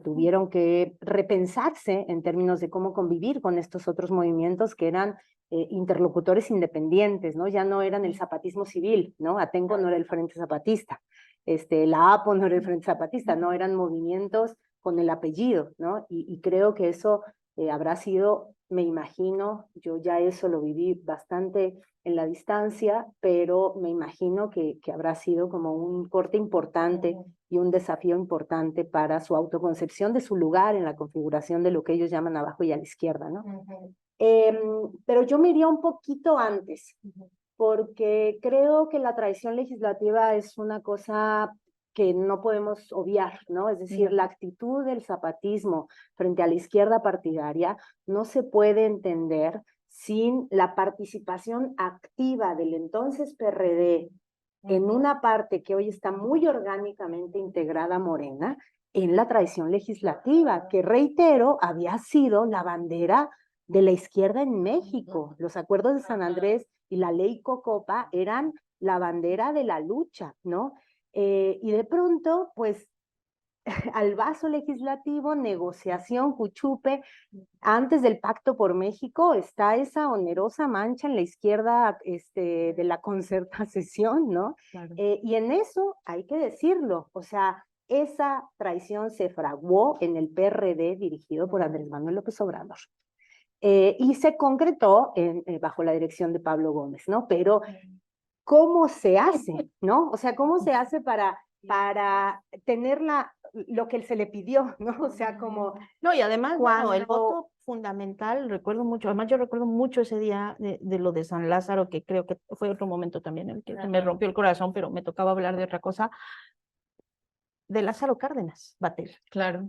tuvieron que repensarse en términos de cómo convivir con estos otros movimientos que eran interlocutores independientes, ¿no? Ya no eran el zapatismo civil, ¿no? Atenco no era el Frente Zapatista, la APO no era el Frente Zapatista, no, eran movimientos con el apellido, ¿no? Y creo que eso habrá sido, me imagino, yo ya eso lo viví bastante en la distancia, pero me imagino que habrá sido como un corte importante y un desafío importante para su autoconcepción de su lugar en la configuración de lo que ellos llaman abajo y a la izquierda, ¿no? Pero yo me iría un poquito antes, porque creo que la tradición legislativa es una cosa que no podemos obviar, ¿no? Es decir, la actitud del zapatismo frente a la izquierda partidaria no se puede entender sin la participación activa del entonces PRD en una parte que hoy está muy orgánicamente integrada a Morena, en la tradición legislativa, que reitero, había sido la bandera de la izquierda en México. Los acuerdos de San Andrés y la ley Cocopa eran la bandera de la lucha, ¿no? Y de pronto, pues, al vaso legislativo, negociación, cuchupe, antes del Pacto por México está esa onerosa mancha en la izquierda de la concertación, ¿no? Claro. Y en eso hay que decirlo, o sea, esa traición se fraguó en el PRD dirigido por Andrés Manuel López Obrador. Y se concretó bajo la dirección de Pablo Gómez, ¿no? Pero, ¿cómo se hace, no? O sea, ¿cómo se hace para tener lo que se le pidió, ¿no? O sea, como... No, y además, bueno, el cuando- voto fundamental, recuerdo mucho, además yo recuerdo mucho ese día de lo de San Lázaro, que creo que fue otro momento también en el que se me rompió el corazón, pero me tocaba hablar de otra cosa, de Lázaro Cárdenas, Batel, Claro.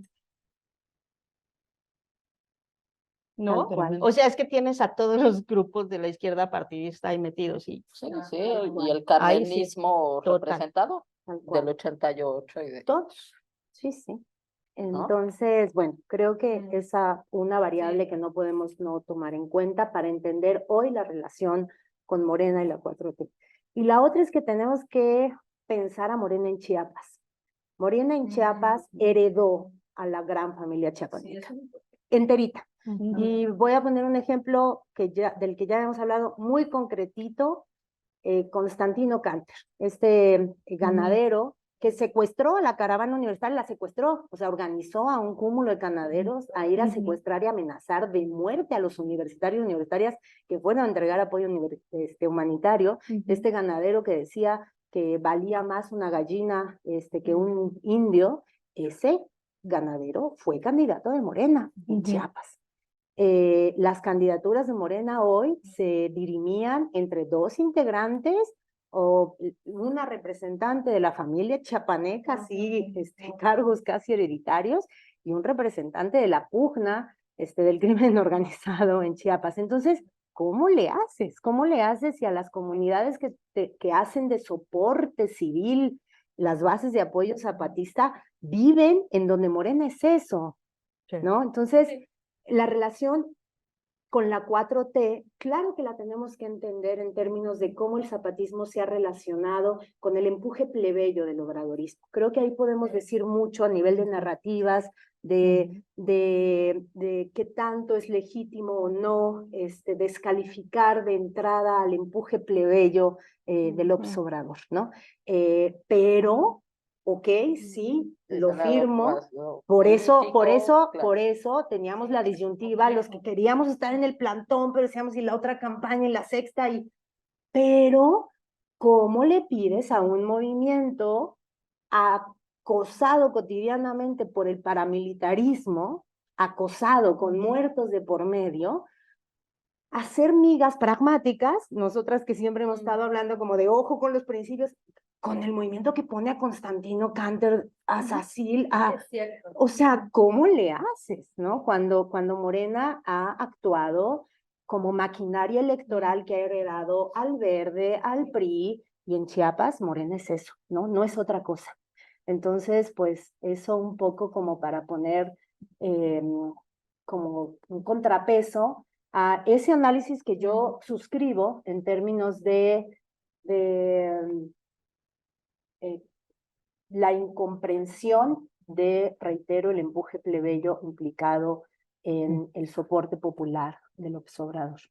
¿no? Tal cual. O sea, es que tienes a todos los grupos de la izquierda partidista ahí metidos y Sí, sí, Tal cual. y el Ahí sí, cardenismo total. representado tal cual. del 88 y de... todos. Sí, sí. Entonces, bueno, creo que esa una variable que no podemos no tomar en cuenta para entender hoy la relación con Morena y la 4T. Y la otra es que tenemos que pensar a Morena en Chiapas. Morena en Chiapas heredó a la gran familia chiapaneca, enterita. Y voy a poner un ejemplo del que ya hemos hablado muy concretito, Constantino Canter, ganadero que secuestró a la caravana universitaria, la secuestró, o sea, organizó a un cúmulo de ganaderos a ir a secuestrar y amenazar de muerte a los universitarios y universitarias que fueron a entregar apoyo humanitario. Este ganadero que decía que valía más una gallina que un indio, ese ganadero fue candidato de Morena en Chiapas. Las candidaturas de Morena hoy se dirimían entre dos integrantes o una representante de la familia chiapaneca, así, cargos casi hereditarios, y un representante de la pugna del crimen organizado en Chiapas. Entonces, ¿cómo le haces? ¿Cómo le haces si a las comunidades que hacen de soporte civil las bases de apoyo zapatista viven en donde Morena es eso? Sí. ¿No? Entonces, la relación con la 4T, claro que la tenemos que entender en términos de cómo el zapatismo se ha relacionado con el empuje plebeyo del obradorismo. Creo que ahí podemos decir mucho a nivel de narrativas, de qué tanto es legítimo o no descalificar de entrada al empuje plebeyo del Obrador, ¿no? Pero, ok, sí, lo firmo. Por eso teníamos la disyuntiva, los que queríamos estar en el plantón, pero decíamos, y la otra campaña, y la sexta, pero, ¿cómo le pides a un movimiento acosado cotidianamente por el paramilitarismo, acosado con muertos de por medio, hacer migas pragmáticas, nosotras que siempre hemos estado hablando como de ojo con los principios, con el movimiento que pone a Constantino Canter, a Sacil, o sea, ¿cómo le haces, no? Cuando Morena ha actuado como maquinaria electoral que ha heredado al Verde, al PRI, y en Chiapas Morena es eso, ¿no? No es otra cosa. Entonces, pues, eso un poco como para poner como un contrapeso a ese análisis que yo suscribo en términos de la incomprensión de, reitero, el empuje plebeyo implicado en el soporte popular de López Obrador.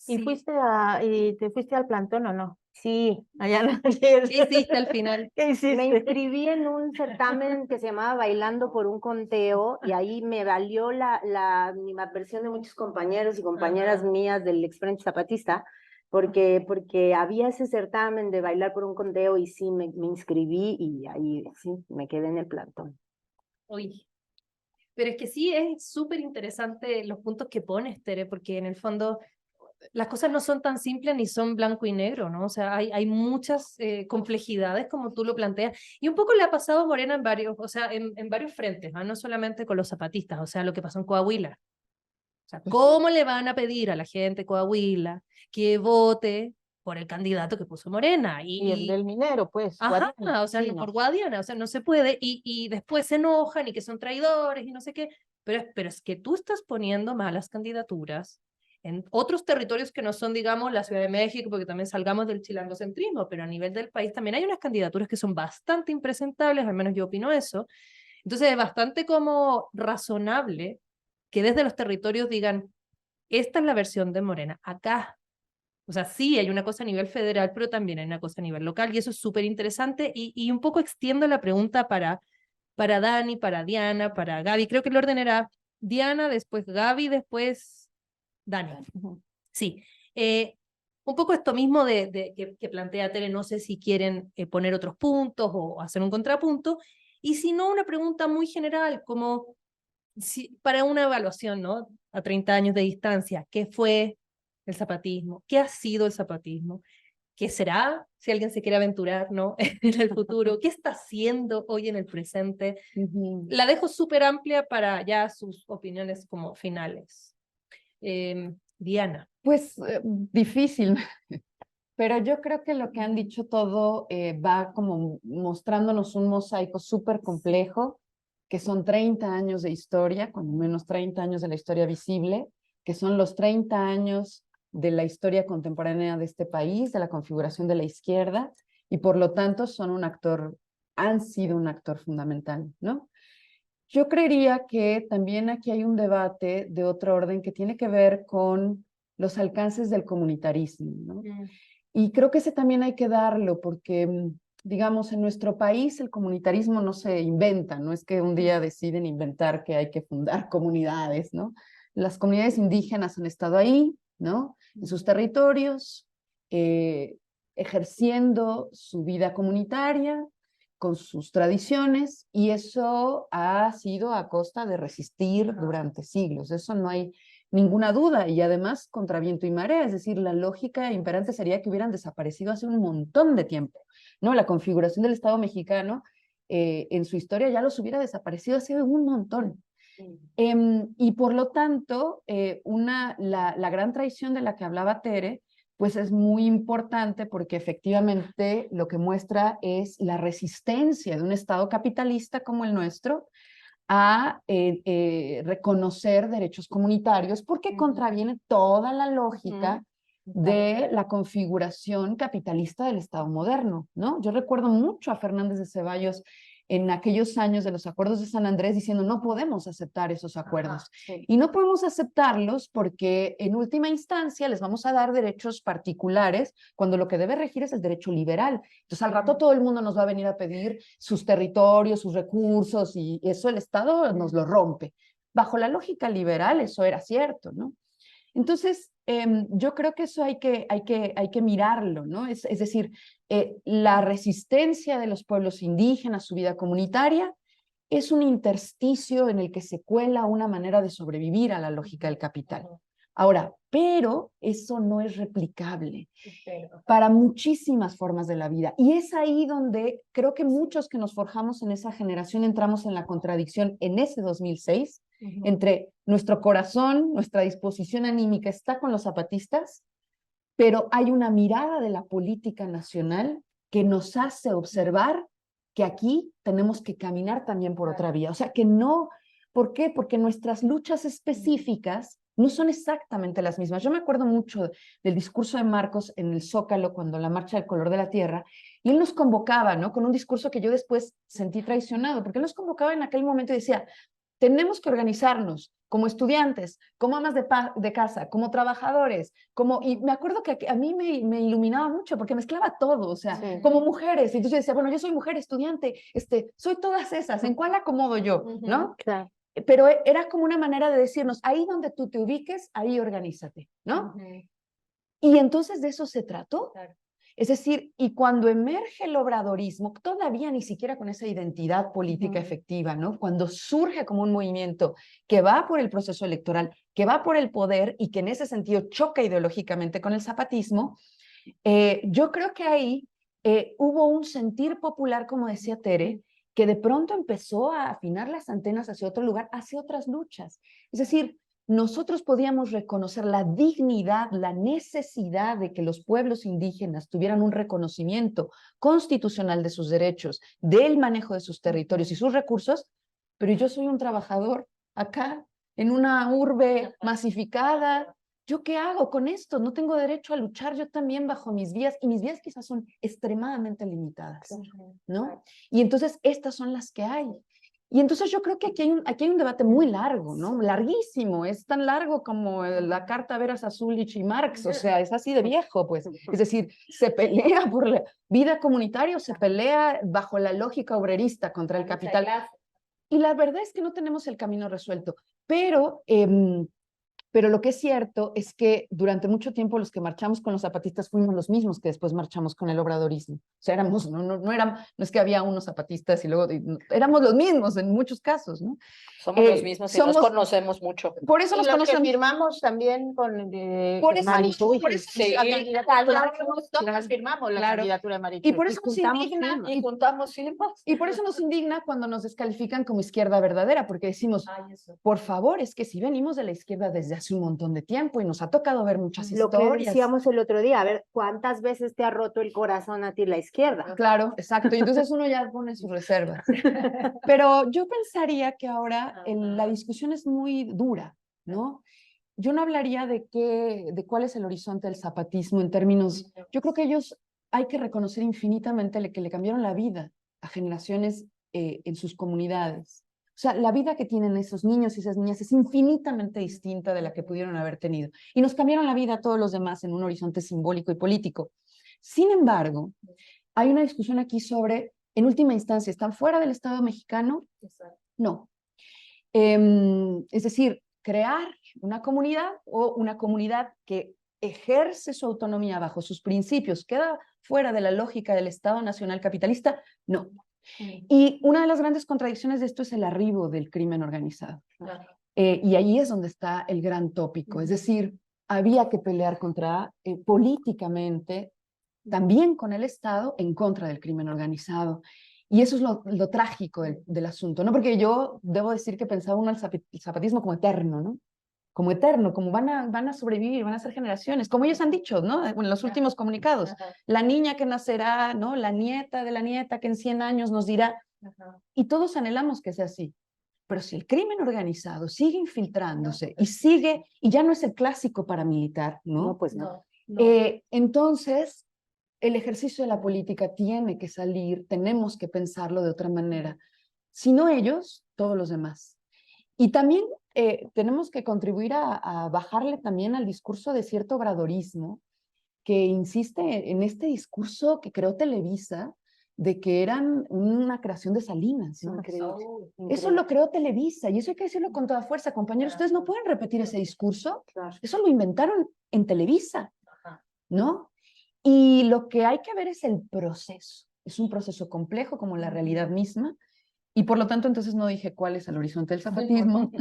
¿Y te fuiste al plantón o no? Sí, Allá no. ¿Qué hiciste al final? ¿Qué me hiciste? inscribí en un certamen que se llamaba Bailando por un Conteo y ahí me valió la animadversión de muchos compañeros y compañeras Ajá. mías del Experiencia Zapatista, porque había ese certamen de Bailar por un Conteo y sí, me inscribí y ahí sí, me quedé en el plantón. Uy. Pero es que sí, es súper interesante los puntos que pones, Tere, porque en el fondo las cosas no son tan simples ni son blanco y negro, ¿no? O sea, hay muchas complejidades como tú lo planteas. Y un poco le ha pasado a Morena en varios, o sea, en varios frentes, ¿no? No solamente con los zapatistas, o sea, lo que pasó en Coahuila. O sea, ¿cómo le van a pedir a la gente de Coahuila que vote por el candidato que puso Morena? Y el del minero, pues. Ajá, Guadiana. o sea, Sí, no, no. por Guadiana, o sea, no se puede, y después se enojan y que son traidores y no sé qué, pero es que tú estás poniendo malas candidaturas en otros territorios que no son, digamos, la Ciudad de México, porque también salgamos del chilangocentrismo, pero a nivel del país también hay unas candidaturas que son bastante impresentables, al menos yo opino eso. Entonces es bastante como razonable que desde los territorios digan, esta es la versión de Morena, acá. O sea, sí hay una cosa a nivel federal, pero también hay una cosa a nivel local, y eso es súper interesante, y un poco extiendo la pregunta para Dani, para Diana, para Gaby. Creo que el orden era Diana, después Gaby, después Dani. Sí. Un poco esto mismo que plantea Tere, no sé si quieren poner otros puntos o hacer un contrapunto, y si no, una pregunta muy general, como si, para una evaluación, ¿no? A 30 años de distancia, ¿qué fue el zapatismo? ¿Qué ha sido el zapatismo? ¿Qué será si alguien se quiere aventurar, ¿no? En el futuro? ¿Qué está haciendo hoy en el presente? La dejo súper amplia para ya sus opiniones como finales. Diana. Pues difícil, pero yo creo que lo que han dicho todo va como mostrándonos un mosaico súper complejo, que son 30 años de historia, cuando menos 30 años de la historia visible, que son los 30 años de la historia contemporánea de este país, de la configuración de la izquierda, y por lo tanto son un actor, han sido un actor fundamental, ¿no? Yo creería que también aquí hay un debate de otro orden que tiene que ver con los alcances del comunitarismo, ¿no? Y creo que ese también hay que darlo porque, digamos, en nuestro país el comunitarismo no se inventa, no es que un día deciden inventar que hay que fundar comunidades, ¿no? Las comunidades indígenas han estado ahí, ¿no? En sus territorios, ejerciendo su vida comunitaria, con sus tradiciones, y eso ha sido a costa de resistir durante siglos, eso no hay ninguna duda, y además contra viento y marea, es decir, la lógica imperante sería que hubieran desaparecido hace un montón de tiempo, ¿no? La configuración del Estado mexicano en su historia ya los hubiera desaparecido hace un montón. Y por lo tanto, la gran traición de la que hablaba Tere, pues es muy importante porque efectivamente lo que muestra es la resistencia de un Estado capitalista como el nuestro a reconocer derechos comunitarios porque contraviene toda la lógica de la configuración capitalista del Estado moderno, ¿no? Yo recuerdo mucho a Fernández de Ceballos en aquellos años de los acuerdos de San Andrés diciendo no podemos aceptar esos acuerdos. Sí. Y no podemos aceptarlos porque en última instancia les vamos a dar derechos particulares cuando lo que debe regir es el derecho liberal. Entonces al rato todo el mundo nos va a venir a pedir sus territorios, sus recursos y eso el Estado nos lo rompe. Bajo la lógica liberal eso era cierto, ¿no? Entonces, yo creo que eso hay que mirarlo, ¿no? Es decir, la resistencia de los pueblos indígenas, su vida comunitaria, es un intersticio en el que se cuela una manera de sobrevivir a la lógica del capital. Ahora, pero eso no es replicable para muchísimas formas de la vida. Y es ahí donde creo que muchos que nos forjamos en esa generación entramos en la contradicción en ese 2006, entre nuestro corazón, nuestra disposición anímica está con los zapatistas, pero hay una mirada de la política nacional que nos hace observar que aquí tenemos que caminar también por otra vía. O sea, que no, ¿por qué? Porque nuestras luchas específicas no son exactamente las mismas. Yo me acuerdo mucho del discurso de Marcos en el Zócalo cuando la Marcha del Color de la Tierra, y él nos convocaba, ¿no? Con un discurso que yo después sentí traicionado, porque él nos convocaba en aquel momento y decía, tenemos que organizarnos como estudiantes, como amas de casa, como trabajadores, y me acuerdo que a mí me iluminaba mucho porque mezclaba todo, o sea, Sí. como mujeres, y entonces yo decía, bueno, yo soy mujer estudiante, soy todas esas, ¿en cuál acomodo yo? ¿No? Claro. Pero era como una manera de decirnos, ahí donde tú te ubiques, ahí organízate, ¿no? Y entonces de eso se trató. Claro. Es decir, y cuando emerge el obradorismo, todavía ni siquiera con esa identidad política efectiva, ¿no? Cuando surge como un movimiento que va por el proceso electoral, que va por el poder y que en ese sentido choca ideológicamente con el zapatismo, yo creo que ahí hubo un sentir popular, como decía Tere, que de pronto empezó a afinar las antenas hacia otro lugar, hacia otras luchas. Es decir, nosotros podíamos reconocer la dignidad, la necesidad de que los pueblos indígenas tuvieran un reconocimiento constitucional de sus derechos, del manejo de sus territorios y sus recursos, pero yo soy un trabajador acá, en una urbe masificada. ¿Yo qué hago con esto? No tengo derecho a luchar yo también bajo mis vías, y mis vías quizás son extremadamente limitadas, ¿no? Y entonces estas son las que hay. Y entonces yo creo que aquí hay un debate muy largo, ¿no? Larguísimo, es tan largo como la carta Veras a Zulich y Marx, o sea, es así de viejo, pues. Es decir, se pelea por la vida comunitaria o se pelea bajo la lógica obrerista contra el capital. Y la verdad es que no tenemos el camino resuelto, pero lo que es cierto es que durante mucho tiempo los que marchamos con los zapatistas fuimos los mismos que después marchamos con el obradorismo. O sea, no es que había unos zapatistas y luego éramos los mismos en muchos casos, ¿no? Somos los mismos y nos conocemos mucho. Por eso Y nos los que conocemos. firmamos también con Por eso- Marichuy. por eso- Sí, la candidatura, todas firmamos la Claro. candidatura de Marichuy. Y por eso nos juntamos indigna, firmas. Y juntamos firmas. y por eso nos indigna cuando nos descalifican como izquierda verdadera, porque decimos, por favor, es que si venimos de la izquierda desde hace un montón de tiempo y nos ha tocado ver muchas Lo que historias. decíamos el otro día, a ver, ¿cuántas veces te ha roto el corazón a ti la izquierda? Claro, exacto. Y entonces uno ya pone sus reservas. Pero yo pensaría que ahora la discusión es muy dura, ¿no? Yo no hablaría de cuál es el horizonte del zapatismo en términos. Yo creo que ellos hay que reconocer infinitamente que le cambiaron la vida a generaciones en sus comunidades. O sea, la vida que tienen esos niños y esas niñas es infinitamente distinta de la que pudieron haber tenido. Y nos cambiaron la vida a todos los demás en un horizonte simbólico y político. Sin embargo, hay una discusión aquí sobre, en última instancia, ¿están fuera del Estado mexicano? No. Es decir, crear una comunidad o una comunidad que ejerce su autonomía bajo sus principios, ¿queda fuera de la lógica del Estado nacional capitalista? No. Y una de las grandes contradicciones de esto es el arribo del crimen organizado. Y ahí es donde está el gran tópico. Es decir, había que pelear políticamente, también con el Estado, en contra del crimen organizado. Y eso es lo trágico del asunto, ¿no? Porque yo debo decir que pensaba uno el zapatismo como eterno, ¿no? Como eterno, como van a sobrevivir, van a ser generaciones, como ellos han dicho, ¿no? En los últimos comunicados. La niña que nacerá, ¿no? La nieta de la nieta que en 100 años nos dirá. Y todos anhelamos que sea así. Pero si el crimen organizado sigue infiltrándose y ya no es el clásico paramilitar, ¿no? No, pues no. Entonces, el ejercicio de la política tiene que salir, tenemos que pensarlo de otra manera. Si no ellos, todos los demás. Y también tenemos que contribuir a bajarle también al discurso de cierto obradorismo que insiste en este discurso que creó Televisa de que eran una creación de Salinas, ¿no? Eso lo creó Televisa y eso hay que decirlo con toda fuerza, compañeros. Ustedes no pueden repetir ese discurso. Eso lo inventaron en Televisa, ¿no? Y lo que hay que ver es el proceso. Es un proceso complejo como la realidad misma. Y por lo tanto, entonces no dije cuál es el horizonte del zapatismo.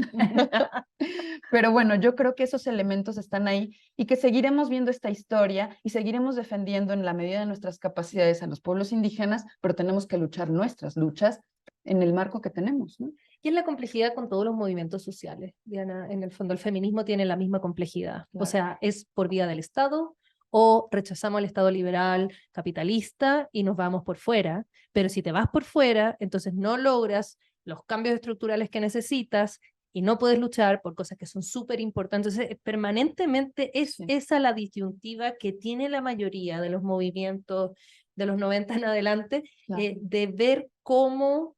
Pero bueno, yo creo que esos elementos están ahí y que seguiremos viendo esta historia y seguiremos defendiendo en la medida de nuestras capacidades a los pueblos indígenas, pero tenemos que luchar nuestras luchas en el marco que tenemos, ¿no? Y es la complejidad con todos los movimientos sociales, Diana. En el fondo, el feminismo tiene la misma complejidad. Claro. O sea, es por vía del Estado o rechazamos el Estado liberal capitalista y nos vamos por fuera. Pero si te vas por fuera, entonces no logras los cambios estructurales que necesitas y no puedes luchar por cosas que son súper importantes. Entonces, permanentemente es esa la disyuntiva que tiene la mayoría de los movimientos de los 90 en adelante, Claro. de ver cómo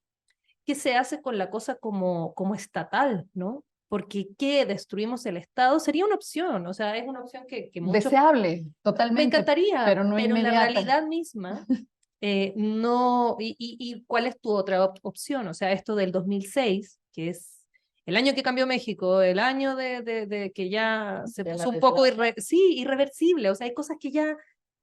qué se hace con la cosa como estatal, ¿no? Porque ¿qué? ¿Destruimos el Estado? Sería una opción, o sea, es una opción que muchos... Deseable, Me totalmente, encantaría, pero no pero la inmediata. realidad misma, no... ¿Y cuál es tu otra opción? O sea, esto del 2006, que es el año que cambió México, el año de que ya se De la puso un poco desgracia. sí, irreversible, o sea, hay cosas que ya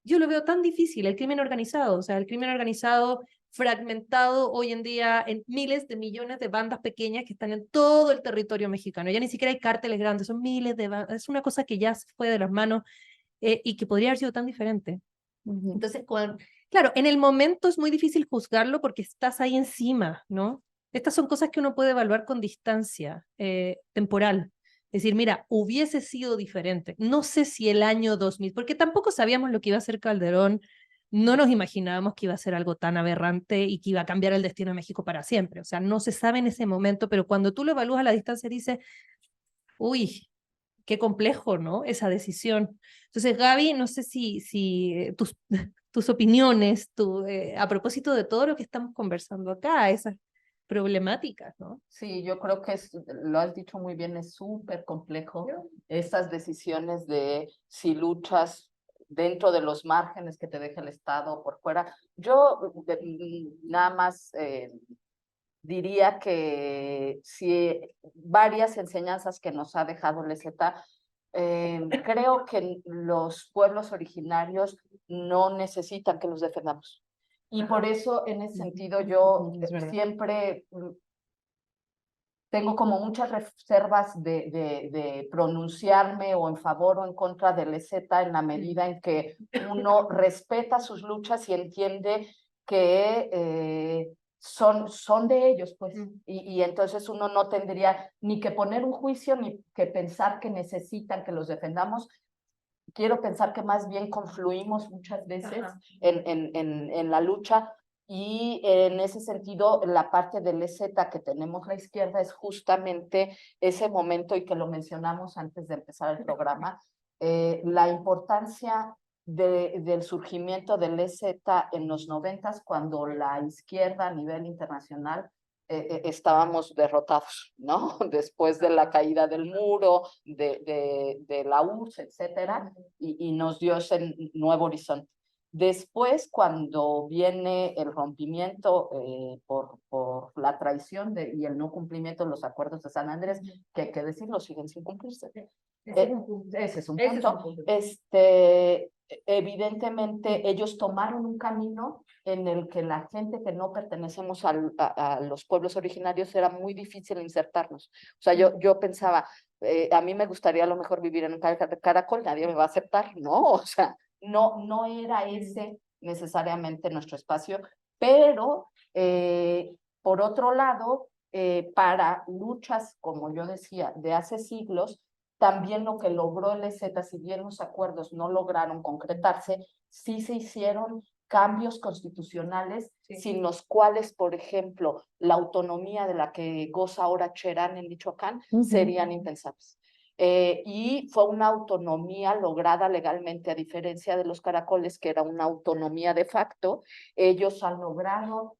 yo lo veo tan difícil, el crimen organizado, o sea, el crimen organizado fragmentado hoy en día en miles de millones de bandas pequeñas que están en todo el territorio mexicano. Ya ni siquiera hay cárteles grandes, son miles de bandas, es una cosa que ya se fue de las manos y que podría haber sido tan diferente. Entonces, claro, en el momento es muy difícil juzgarlo porque estás ahí encima, ¿no? Estas son cosas que uno puede evaluar con distancia temporal. Es decir, mira, hubiese sido diferente. No sé si el año 2000, porque tampoco sabíamos lo que iba a hacer Calderón, no nos imaginábamos que iba a ser algo tan aberrante y que iba a cambiar el destino de México para siempre. O sea, no se sabe en ese momento, pero cuando tú lo evalúas a la distancia dices, uy, qué complejo, ¿no? Esa decisión. Entonces, Gaby, no sé si tus opiniones a propósito de todo lo que estamos conversando acá, esas problemáticas, ¿no? Sí, yo creo que lo has dicho muy bien, es súper complejo estas decisiones de si luchas dentro de los márgenes que te deja el Estado o por fuera. Yo nada más diría que si varias enseñanzas que nos ha dejado el EZA, creo que los pueblos originarios no necesitan que los defendamos. Y por eso, en ese sentido, yo siempre tengo como muchas reservas de pronunciarme o en favor o en contra del EZA en la medida en que uno respeta sus luchas y entiende que son de ellos, pues. Y entonces uno no tendría ni que poner un juicio ni que pensar que necesitan que los defendamos. Quiero pensar que más bien confluimos muchas veces en la lucha y en ese sentido la parte del EZ que tenemos la izquierda es justamente ese momento y que lo mencionamos antes de empezar el programa, la importancia del surgimiento del EZ en los 90 cuando la izquierda a nivel internacional estábamos derrotados, ¿no? Después de la caída del muro, de la URSS, etcétera, y nos dio ese nuevo horizonte. Después, cuando viene el rompimiento por la traición y el no cumplimiento de los acuerdos de San Andrés, que hay que decirlo, siguen sin cumplirse. Ese es un punto. Evidentemente, ellos tomaron un camino en el que la gente que no pertenecemos a los pueblos originarios era muy difícil insertarnos. O sea, yo pensaba, a mí me gustaría a lo mejor vivir en un caracol, nadie me va a aceptar, ¿no? O sea, no era ese necesariamente nuestro espacio, pero por otro lado, para luchas, como yo decía, de hace siglos, también lo que logró el EZ, si bien los acuerdos no lograron concretarse, sí se hicieron cambios constitucionales sin los cuales, por ejemplo, la autonomía de la que goza ahora Cherán en Michoacán serían impensables. Y fue una autonomía lograda legalmente, a diferencia de los caracoles, que era una autonomía de facto. Ellos han logrado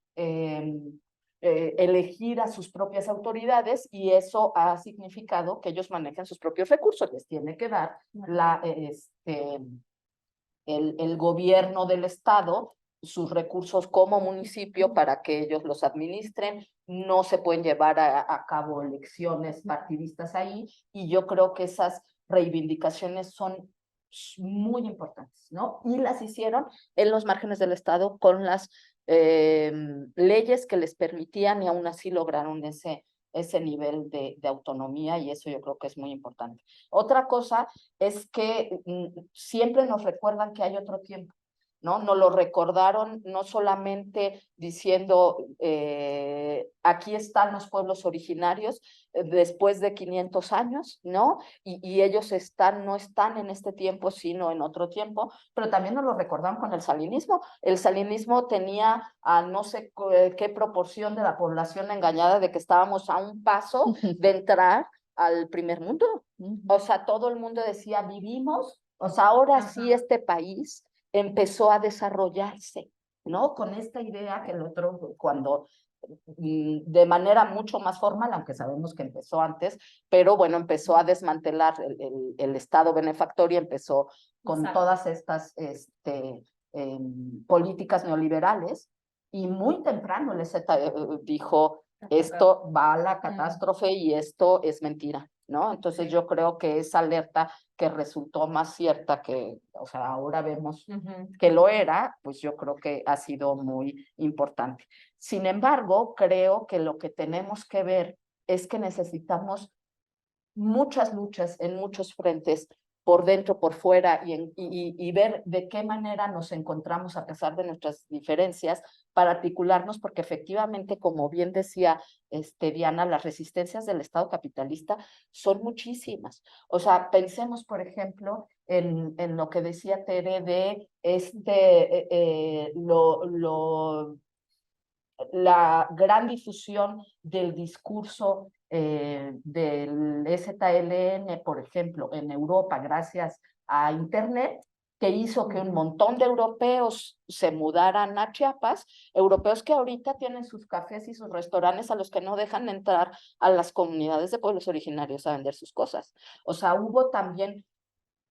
elegir a sus propias autoridades y eso ha significado que ellos manejen sus propios recursos. Les tiene que dar el gobierno del estado sus recursos como municipio para que ellos los administren. No se pueden llevar a cabo elecciones partidistas ahí y yo creo que esas reivindicaciones son muy importantes, ¿no? Y las hicieron en los márgenes del estado con las leyes que les permitían y aún así lograron ese nivel de autonomía y eso yo creo que es muy importante. Otra cosa es que siempre nos recuerdan que hay otro tiempo, ¿no? Nos lo recordaron no solamente diciendo aquí están los pueblos originarios después de 500 años, ¿no? Y ellos no están en este tiempo, sino en otro tiempo, pero también nos lo recordaron con el salinismo. El salinismo tenía a no sé qué proporción de la población engañada de que estábamos a un paso de entrar al primer mundo. O sea, todo el mundo decía, vivimos, o sea, ahora sí este país empezó a desarrollarse, ¿no? Con esta idea que el otro, cuando de manera mucho más formal, aunque sabemos que empezó antes, pero bueno, empezó a desmantelar el Estado benefactor y empezó con Exacto. todas estas políticas neoliberales, y muy temprano el EZ dijo, esto va a la catástrofe y esto es mentira, ¿no? Entonces yo creo que esa alerta que resultó más cierta que, o sea, ahora vemos que lo era, pues yo creo que ha sido muy importante. Sin embargo, creo que lo que tenemos que ver es que necesitamos muchas luchas en muchos frentes, por dentro, por fuera, y ver de qué manera nos encontramos a pesar de nuestras diferencias para articularnos, porque efectivamente, como bien decía Diana, las resistencias del Estado capitalista son muchísimas. O sea, pensemos, por ejemplo, en lo que decía Tere de la gran difusión del discurso del EZLN, por ejemplo, en Europa, gracias a Internet, que hizo que un montón de europeos se mudaran a Chiapas, europeos que ahorita tienen sus cafés y sus restaurantes a los que no dejan entrar a las comunidades de pueblos originarios a vender sus cosas. O sea, hubo también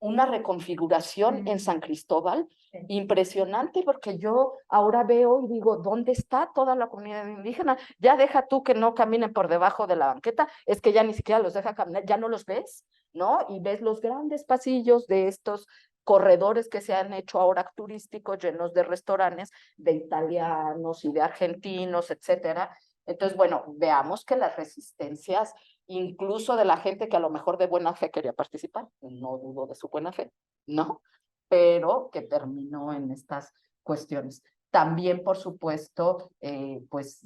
una reconfiguración en San Cristóbal impresionante, porque yo ahora veo y digo, ¿dónde está toda la comunidad indígena? Ya deja tú que no caminen por debajo de la banqueta, es que ya ni siquiera los deja caminar, ya no los ves, ¿no? Y ves los grandes pasillos de estos corredores que se han hecho ahora turísticos, llenos de restaurantes, de italianos y de argentinos, etcétera. Entonces, bueno, veamos que las resistencias, incluso de la gente que a lo mejor de buena fe quería participar, no dudo de su buena fe, ¿no? Pero que terminó en estas cuestiones. También, por supuesto, pues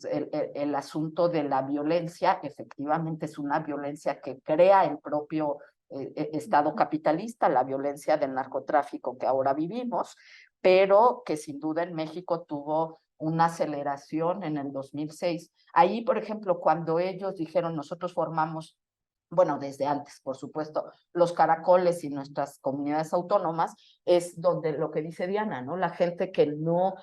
el asunto de la violencia, efectivamente es una violencia que crea el propio Estado capitalista, la violencia del narcotráfico que ahora vivimos, pero que sin duda en México tuvo una aceleración en el 2006. Ahí, por ejemplo, cuando ellos dijeron, nosotros formamos, bueno, desde antes, por supuesto, los caracoles y nuestras comunidades autónomas, es donde lo que dice Diana, ¿no? La gente que no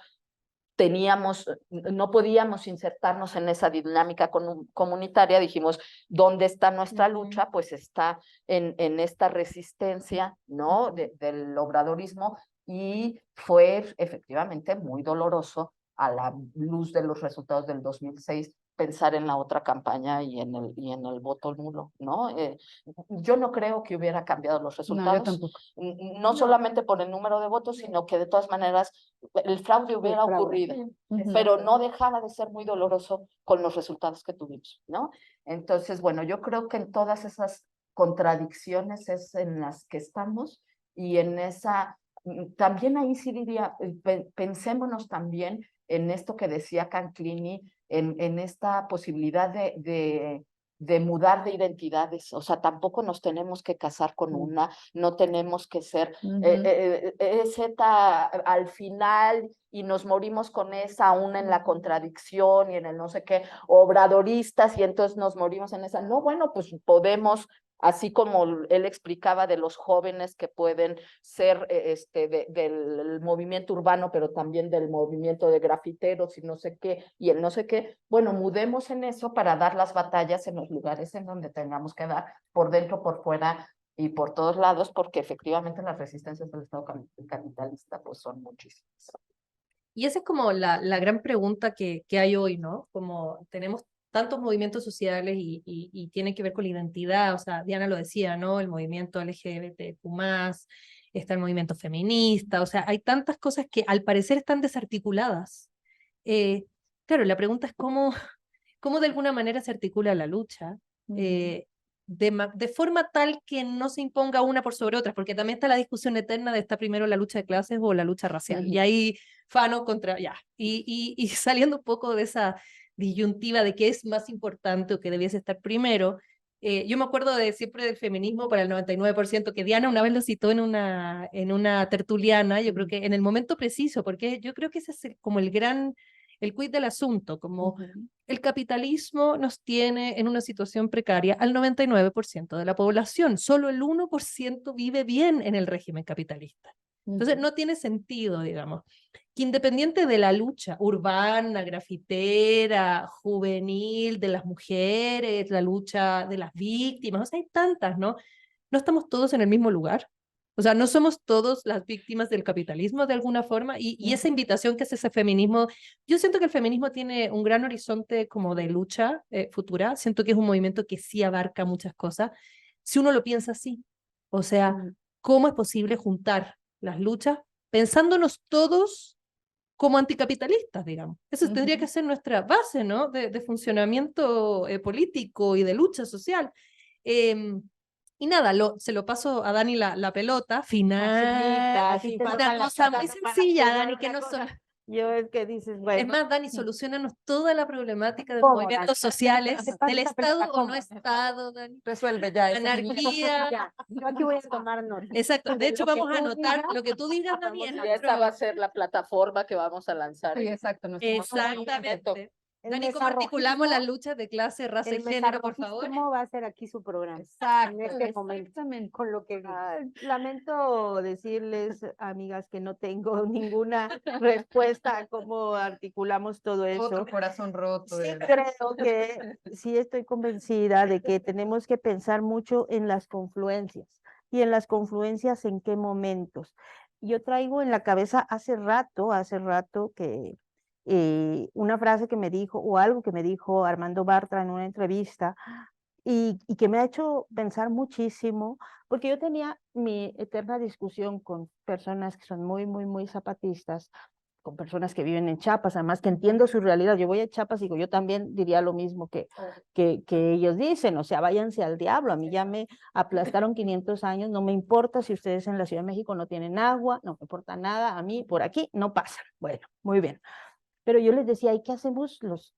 podíamos insertarnos en esa dinámica comunitaria, dijimos, ¿dónde está nuestra lucha? Pues está en esta resistencia, ¿no? Del obradorismo, y fue efectivamente muy doloroso a la luz de los resultados del 2006 pensar en la otra campaña y en el voto nulo, ¿no? Yo no creo que hubiera cambiado los resultados. No, yo tampoco. No solamente por el número de votos, sino que de todas maneras el fraude hubiera ocurrido, pero no dejaba de ser muy doloroso con los resultados que tuvimos, ¿no? Entonces, bueno, yo creo que en todas esas contradicciones es en las que estamos, y en esa, también ahí sí diría, pensémonos también en esto que decía Canclini, en esta posibilidad de mudar de identidades. O sea, tampoco nos tenemos que casar con una, no tenemos que ser Z al final y nos morimos con esa, aún en la contradicción y en el no sé qué, obradoristas, y entonces nos morimos en esa. No, bueno, pues podemos, así como él explicaba de los jóvenes que pueden ser del movimiento urbano, pero también del movimiento de grafiteros y no sé qué, y el no sé qué, bueno, mudemos en eso para dar las batallas en los lugares en donde tengamos que dar, por dentro, por fuera y por todos lados, porque efectivamente las resistencias del Estado capitalista pues son muchísimas. Y esa es como la gran pregunta que hay hoy, ¿no? Como tenemos tantos movimientos sociales y tiene que ver con la identidad, o sea, Diana lo decía, ¿no? El movimiento LGBTQ+, está el movimiento feminista, o sea, hay tantas cosas que al parecer están desarticuladas. Claro, la pregunta es cómo de alguna manera se articula la lucha, de forma tal que no se imponga una por sobre otras, porque también está la discusión eterna de está primero la lucha de clases o la lucha racial, y ahí Fano contra, ya, y saliendo un poco de esa disyuntiva de qué es más importante o qué debiese estar primero, yo me acuerdo siempre del feminismo para el 99%, que Diana una vez lo citó en una tertuliana, yo creo que en el momento preciso, porque yo creo que ese es como el quid del asunto, como el capitalismo nos tiene en una situación precaria al 99% de la población, solo el 1% vive bien en el régimen capitalista. Entonces no tiene sentido, digamos. que independiente de la lucha urbana, grafitera, juvenil, de las mujeres, la lucha de las víctimas, o sea, hay tantas, ¿no? No estamos todos en el mismo lugar. O sea, no somos todos las víctimas del capitalismo de alguna forma, y esa invitación que hace ese feminismo, yo siento que el feminismo tiene un gran horizonte como de lucha futura, siento que es un movimiento que sí abarca muchas cosas, si uno lo piensa así. O sea, ¿cómo es posible juntar las luchas pensándonos todos como anticapitalistas, digamos? Eso tendría que ser nuestra base, ¿no? De funcionamiento político y de lucha social. Y nada, se lo paso a Dani la pelota, final, Así te una tocan la cosa muy patata para sencilla, hacer Dani, que una no son... cosa. Yo es que dices, Es bueno, más, Dani, solucionanos toda la problemática de los ¿cómo, movimientos Dani? sociales, Te paso del esa pelota, Estado o no ¿cómo? Estado, Dani. Resuelve ya eso. Anarquía. Ya, yo aquí voy a tomar nota. Exacto, de hecho lo que vamos a tú anotar digas, lo que tú digas, Dani, en Y esta va a nuestro... ser la plataforma que vamos a lanzar. Sí, exacto. Exactamente. El Dani, ¿cómo articulamos mesarrojismo- las luchas de clase, raza y El género, por favor? mesarrojismo va a ser aquí su programa. Exacto, En este momento, exactamente. con lo que vi. Lamento decirles, amigas, que no tengo ninguna respuesta a cómo articulamos todo eso. Otro corazón roto. Sí, creo que sí estoy convencida de que tenemos que pensar mucho en las confluencias y en las confluencias en qué momentos. Yo traigo en la cabeza hace rato que una frase que me dijo o algo que me dijo Armando Bartra en una entrevista y que me ha hecho pensar muchísimo, porque yo tenía mi eterna discusión con personas que son muy zapatistas, con personas que viven en Chiapas, además que entiendo su realidad. Yo voy a Chiapas y digo, yo también diría lo mismo que ellos dicen, o sea, váyanse al diablo, a mí ya me aplastaron 500 años, no me importa si ustedes en la Ciudad de México no tienen agua, no me importa nada, a mí por aquí no pasa. Bueno, muy bien. Pero yo les decía, ¿y qué hacemos los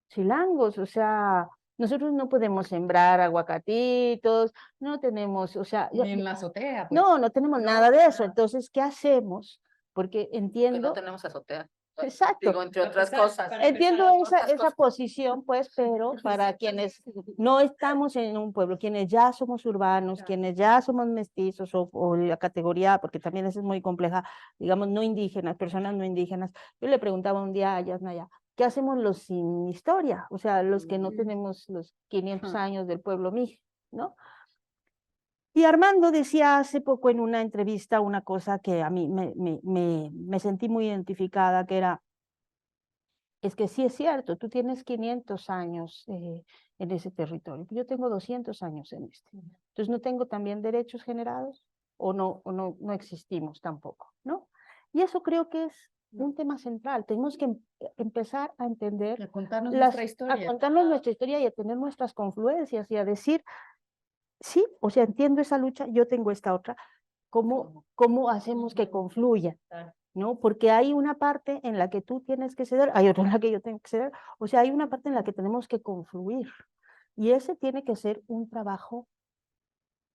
chilangos? O sea, nosotros no podemos sembrar aguacatitos, no tenemos, o sea, Ni en la azotea. Pues. no tenemos nada de eso. Entonces, ¿qué hacemos? Porque Que no entiendo, tenemos azotea. exacto, Digo, entre otras cosas. entiendo esa posición, pues, pero para quienes no estamos en un pueblo, quienes ya somos urbanos, quienes ya somos mestizos o la categoría, porque también esa es muy compleja, digamos, no indígenas, personas no indígenas. Yo le preguntaba un día a Yasnaya, ¿qué hacemos los sin historia? O sea, los que no tenemos los 500 años del pueblo mije, ¿no? Y Armando decía hace poco en una entrevista una cosa que a mí me sentí muy identificada, que era, es que sí es cierto, tú tienes 500 años en ese territorio, yo tengo 200 años en este. Entonces, ¿no tengo también derechos generados? ¿O no existimos tampoco? ¿No? Y eso creo que es un tema central. Tenemos que empezar a entender, A contarnos nuestra a historia. contarnos nuestra historia y a tener nuestras confluencias y a decir, sí, o sea, entiendo esa lucha, yo tengo esta otra, ¿cómo hacemos que confluya? ¿No? Porque hay una parte en la que tú tienes que ceder, hay otra en la que yo tengo que ceder, o sea, hay una parte en la que tenemos que confluir. Y ese tiene que ser un trabajo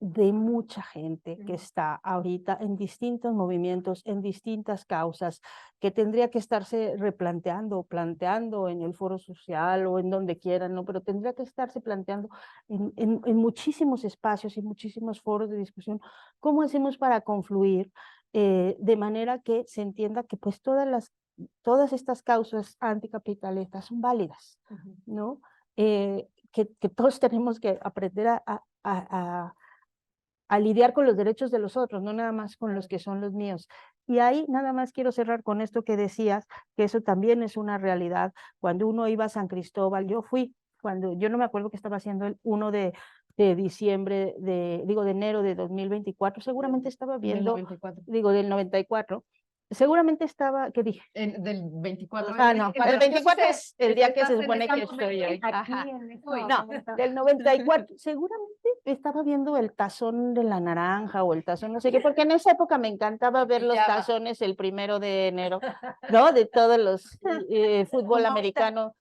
de mucha gente que está ahorita en distintos movimientos, en distintas causas, que tendría que estarse replanteando, planteando en el foro social o en donde quieran, ¿no? Pero tendría que estarse planteando en muchísimos espacios y muchísimos foros de discusión, ¿cómo hacemos para confluir de manera que se entienda que pues todas estas causas anticapitalistas son válidas, ¿no? Que todos tenemos que aprender a lidiar con los derechos de los otros, no nada más con los que son los míos. Y ahí nada más quiero cerrar con esto que decías, que eso también es una realidad. Cuando uno iba a San Cristóbal, yo no me acuerdo que estaba haciendo el 1 de diciembre, de enero de 2024, seguramente estaba viendo, Del 94. del 94, seguramente estaba, ¿qué dije? Del 24. No, el 24 es el día que se supone que estoy hoy. Ajá. No, del 94, seguramente estaba viendo el tazón de la naranja o el tazón no sé qué, porque en esa época me encantaba ver los tazones el 1 de enero, ¿no? De todos los fútbol americano,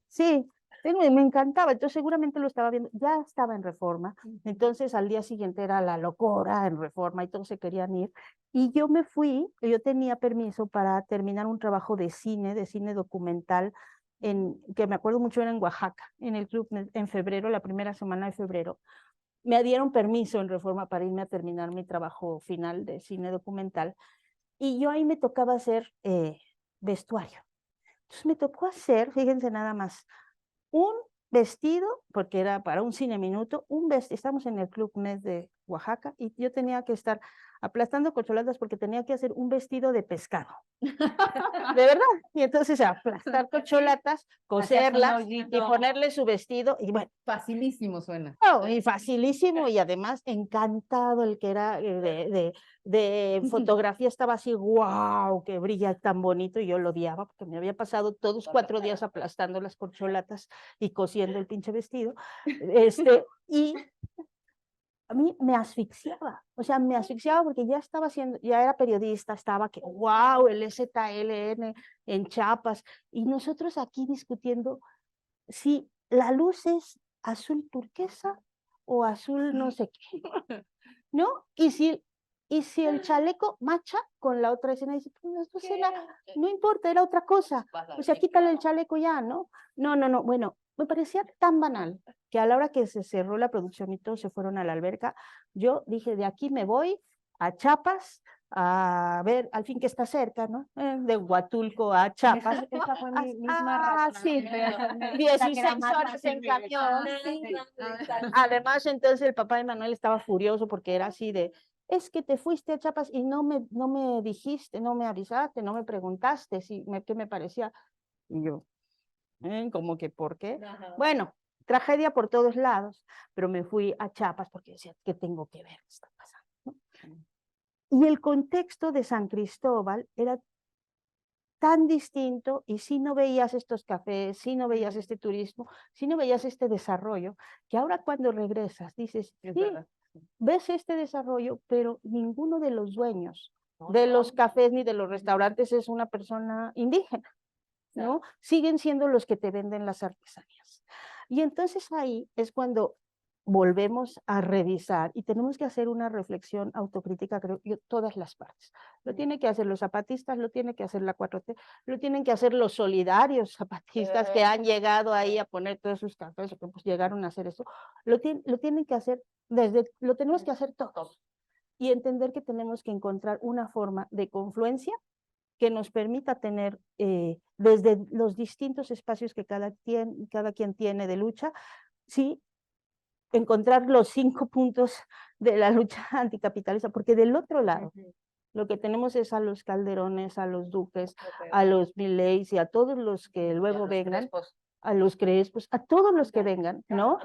sí, me encantaba, entonces seguramente lo estaba viendo, ya estaba en Reforma, entonces al día siguiente era la locura en Reforma y todos se querían ir, y yo me fui, yo tenía permiso para terminar un trabajo de cine documental, que me acuerdo mucho era en Oaxaca, en el club en febrero, la primera semana de febrero. Me dieron permiso en Reforma para irme a terminar mi trabajo final de cine documental. y yo ahí me tocaba hacer vestuario. Entonces me tocó hacer, fíjense nada más, un vestido, porque era para un cine minuto, estamos en el Club Med de Oaxaca, y yo tenía que estar aplastando corcholatas porque tenía que hacer un vestido de pescado. De verdad. Y entonces aplastar corcholatas, coserlas y ponerle su vestido, y bueno. Facilísimo suena. No, y facilísimo, y además encantado el que era de fotografía, estaba así, wow, que brilla tan bonito, y yo lo odiaba porque me había pasado todos 4 días aplastando las corcholatas y cosiendo el pinche vestido, y a mí me asfixiaba, o sea, me asfixiaba porque ya estaba haciendo, ya era periodista, estaba que, wow, el ZLN en Chiapas, y nosotros aquí discutiendo si la luz es azul turquesa o azul no sé qué, ¿no? Y si el chaleco macha con la otra escena, dice, pues no sé, no importa, era otra cosa, o sea, quítale el chaleco ya, ¿no? No, bueno, me parecía tan banal que a la hora que se cerró la producción y todos se fueron a la alberca, yo dije, de aquí me voy a Chiapas, a ver, al fin que está cerca, ¿no? De Huatulco a Chiapas. Esa fue mi misma razón. Sí, 16 horas en camión. Además, entonces el papá de Manuel estaba furioso porque era así de, es que te fuiste a Chiapas y no me dijiste, no me avisaste, no me preguntaste qué me parecía. Y yo, como que, ¿por qué? Bueno, tragedia por todos lados, pero me fui a Chiapas porque decía, ¿qué tengo que ver? ¿Qué está pasando? ¿No? Y el contexto de San Cristóbal era tan distinto, y si no veías estos cafés, si no veías este turismo, si no veías este desarrollo, que ahora cuando regresas dices, sí, ves este desarrollo, pero ninguno de los dueños de los cafés ni de los restaurantes es una persona indígena, ¿no? Siguen siendo los que te venden las artesanías. Y entonces ahí es cuando volvemos a revisar y tenemos que hacer una reflexión autocrítica, creo yo, todas las partes. Lo tienen que hacer los zapatistas, lo tiene que hacer la 4T, lo tienen que hacer los solidarios zapatistas que han llegado ahí a poner todos sus cafés, o que pues llegaron a hacer eso. Lo tienen que hacer lo tenemos que hacer todos y entender que tenemos que encontrar una forma de confluencia que nos permita tener desde los distintos espacios que cada quien tiene de lucha, sí, encontrar los 5 puntos de la lucha anticapitalista, porque del otro lado, lo que tenemos es a los Calderones, a los Duques, a los Mileys y a todos los que luego vengan, a los Crespos, a todos los que vengan, ¿no?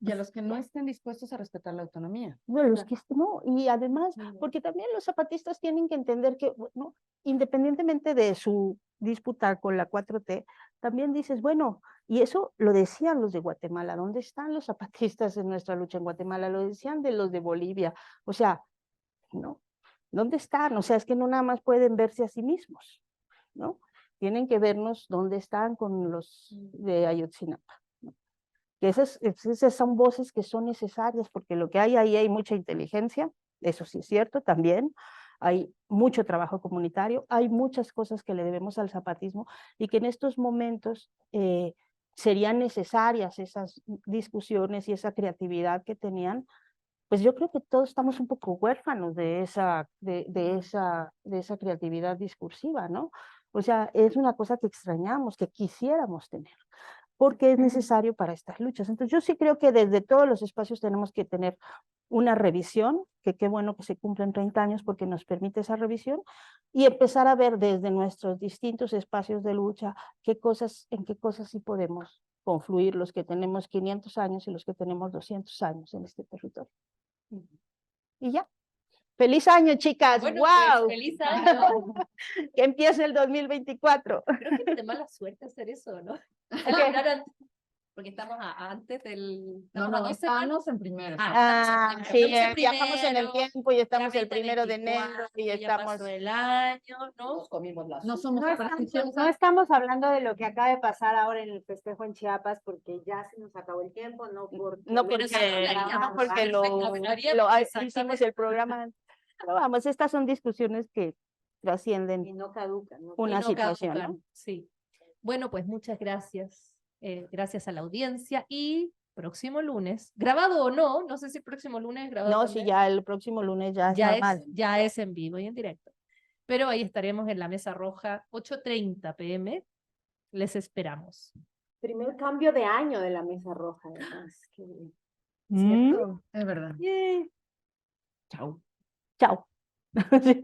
Y a los que no estén dispuestos a respetar la autonomía. No, los que no, y además, porque también los zapatistas tienen que entender que, bueno, independientemente de su disputa con la 4T, también dices, bueno, y eso lo decían los de Guatemala, ¿dónde están los zapatistas en nuestra lucha en Guatemala? Lo decían de los de Bolivia, o sea, ¿no? ¿Dónde están? O sea, es que no nada más pueden verse a sí mismos, ¿no? Tienen que vernos dónde están con los de Ayotzinapa. Que esas son voces que son necesarias, porque lo que hay ahí hay mucha inteligencia, eso sí es cierto también, hay mucho trabajo comunitario, hay muchas cosas que le debemos al zapatismo y que en estos momentos serían necesarias esas discusiones y esa creatividad que tenían. Pues yo creo que todos estamos un poco huérfanos de esa creatividad discursiva, ¿no? O sea, es una cosa que extrañamos, que quisiéramos tener, porque es necesario para estas luchas. Entonces yo sí creo que desde todos los espacios tenemos que tener una revisión, que qué bueno que se cumplen 30 años porque nos permite esa revisión, y empezar a ver desde nuestros distintos espacios de lucha en qué cosas sí podemos confluir los que tenemos 500 años y los que tenemos 200 años en este territorio. Y ya. ¡Feliz año, chicas! Bueno, ¡Wow! pues, feliz año. Que empiece el 2024. Creo que es de mala suerte hacer eso, ¿no? Okay. Porque estamos antes del... No, estamos en primero. Sí, viajamos en el tiempo y estamos el 1 de enero y ya estamos... pasó el año, ¿no? Nos comimos las... No estamos hablando de lo que acaba de pasar ahora en el festejo en Chiapas, porque ya se nos acabó el tiempo, no porque hicimos el programa. Pero vamos, estas son discusiones que trascienden y no caducan. una situación, ¿no? Sí. Bueno, pues muchas gracias. Gracias a la audiencia y próximo lunes, grabado o no, no sé si el próximo lunes grabado No, también. sí, ya el próximo lunes ya es normal. Ya es en vivo y en directo. Pero ahí estaremos en la Mesa Roja, 8:30 p.m. Les esperamos. Primer cambio de año de la Mesa Roja, además. Qué bien. Mm, ¿Cierto? Es verdad. yay. Chao. Chao. Sí,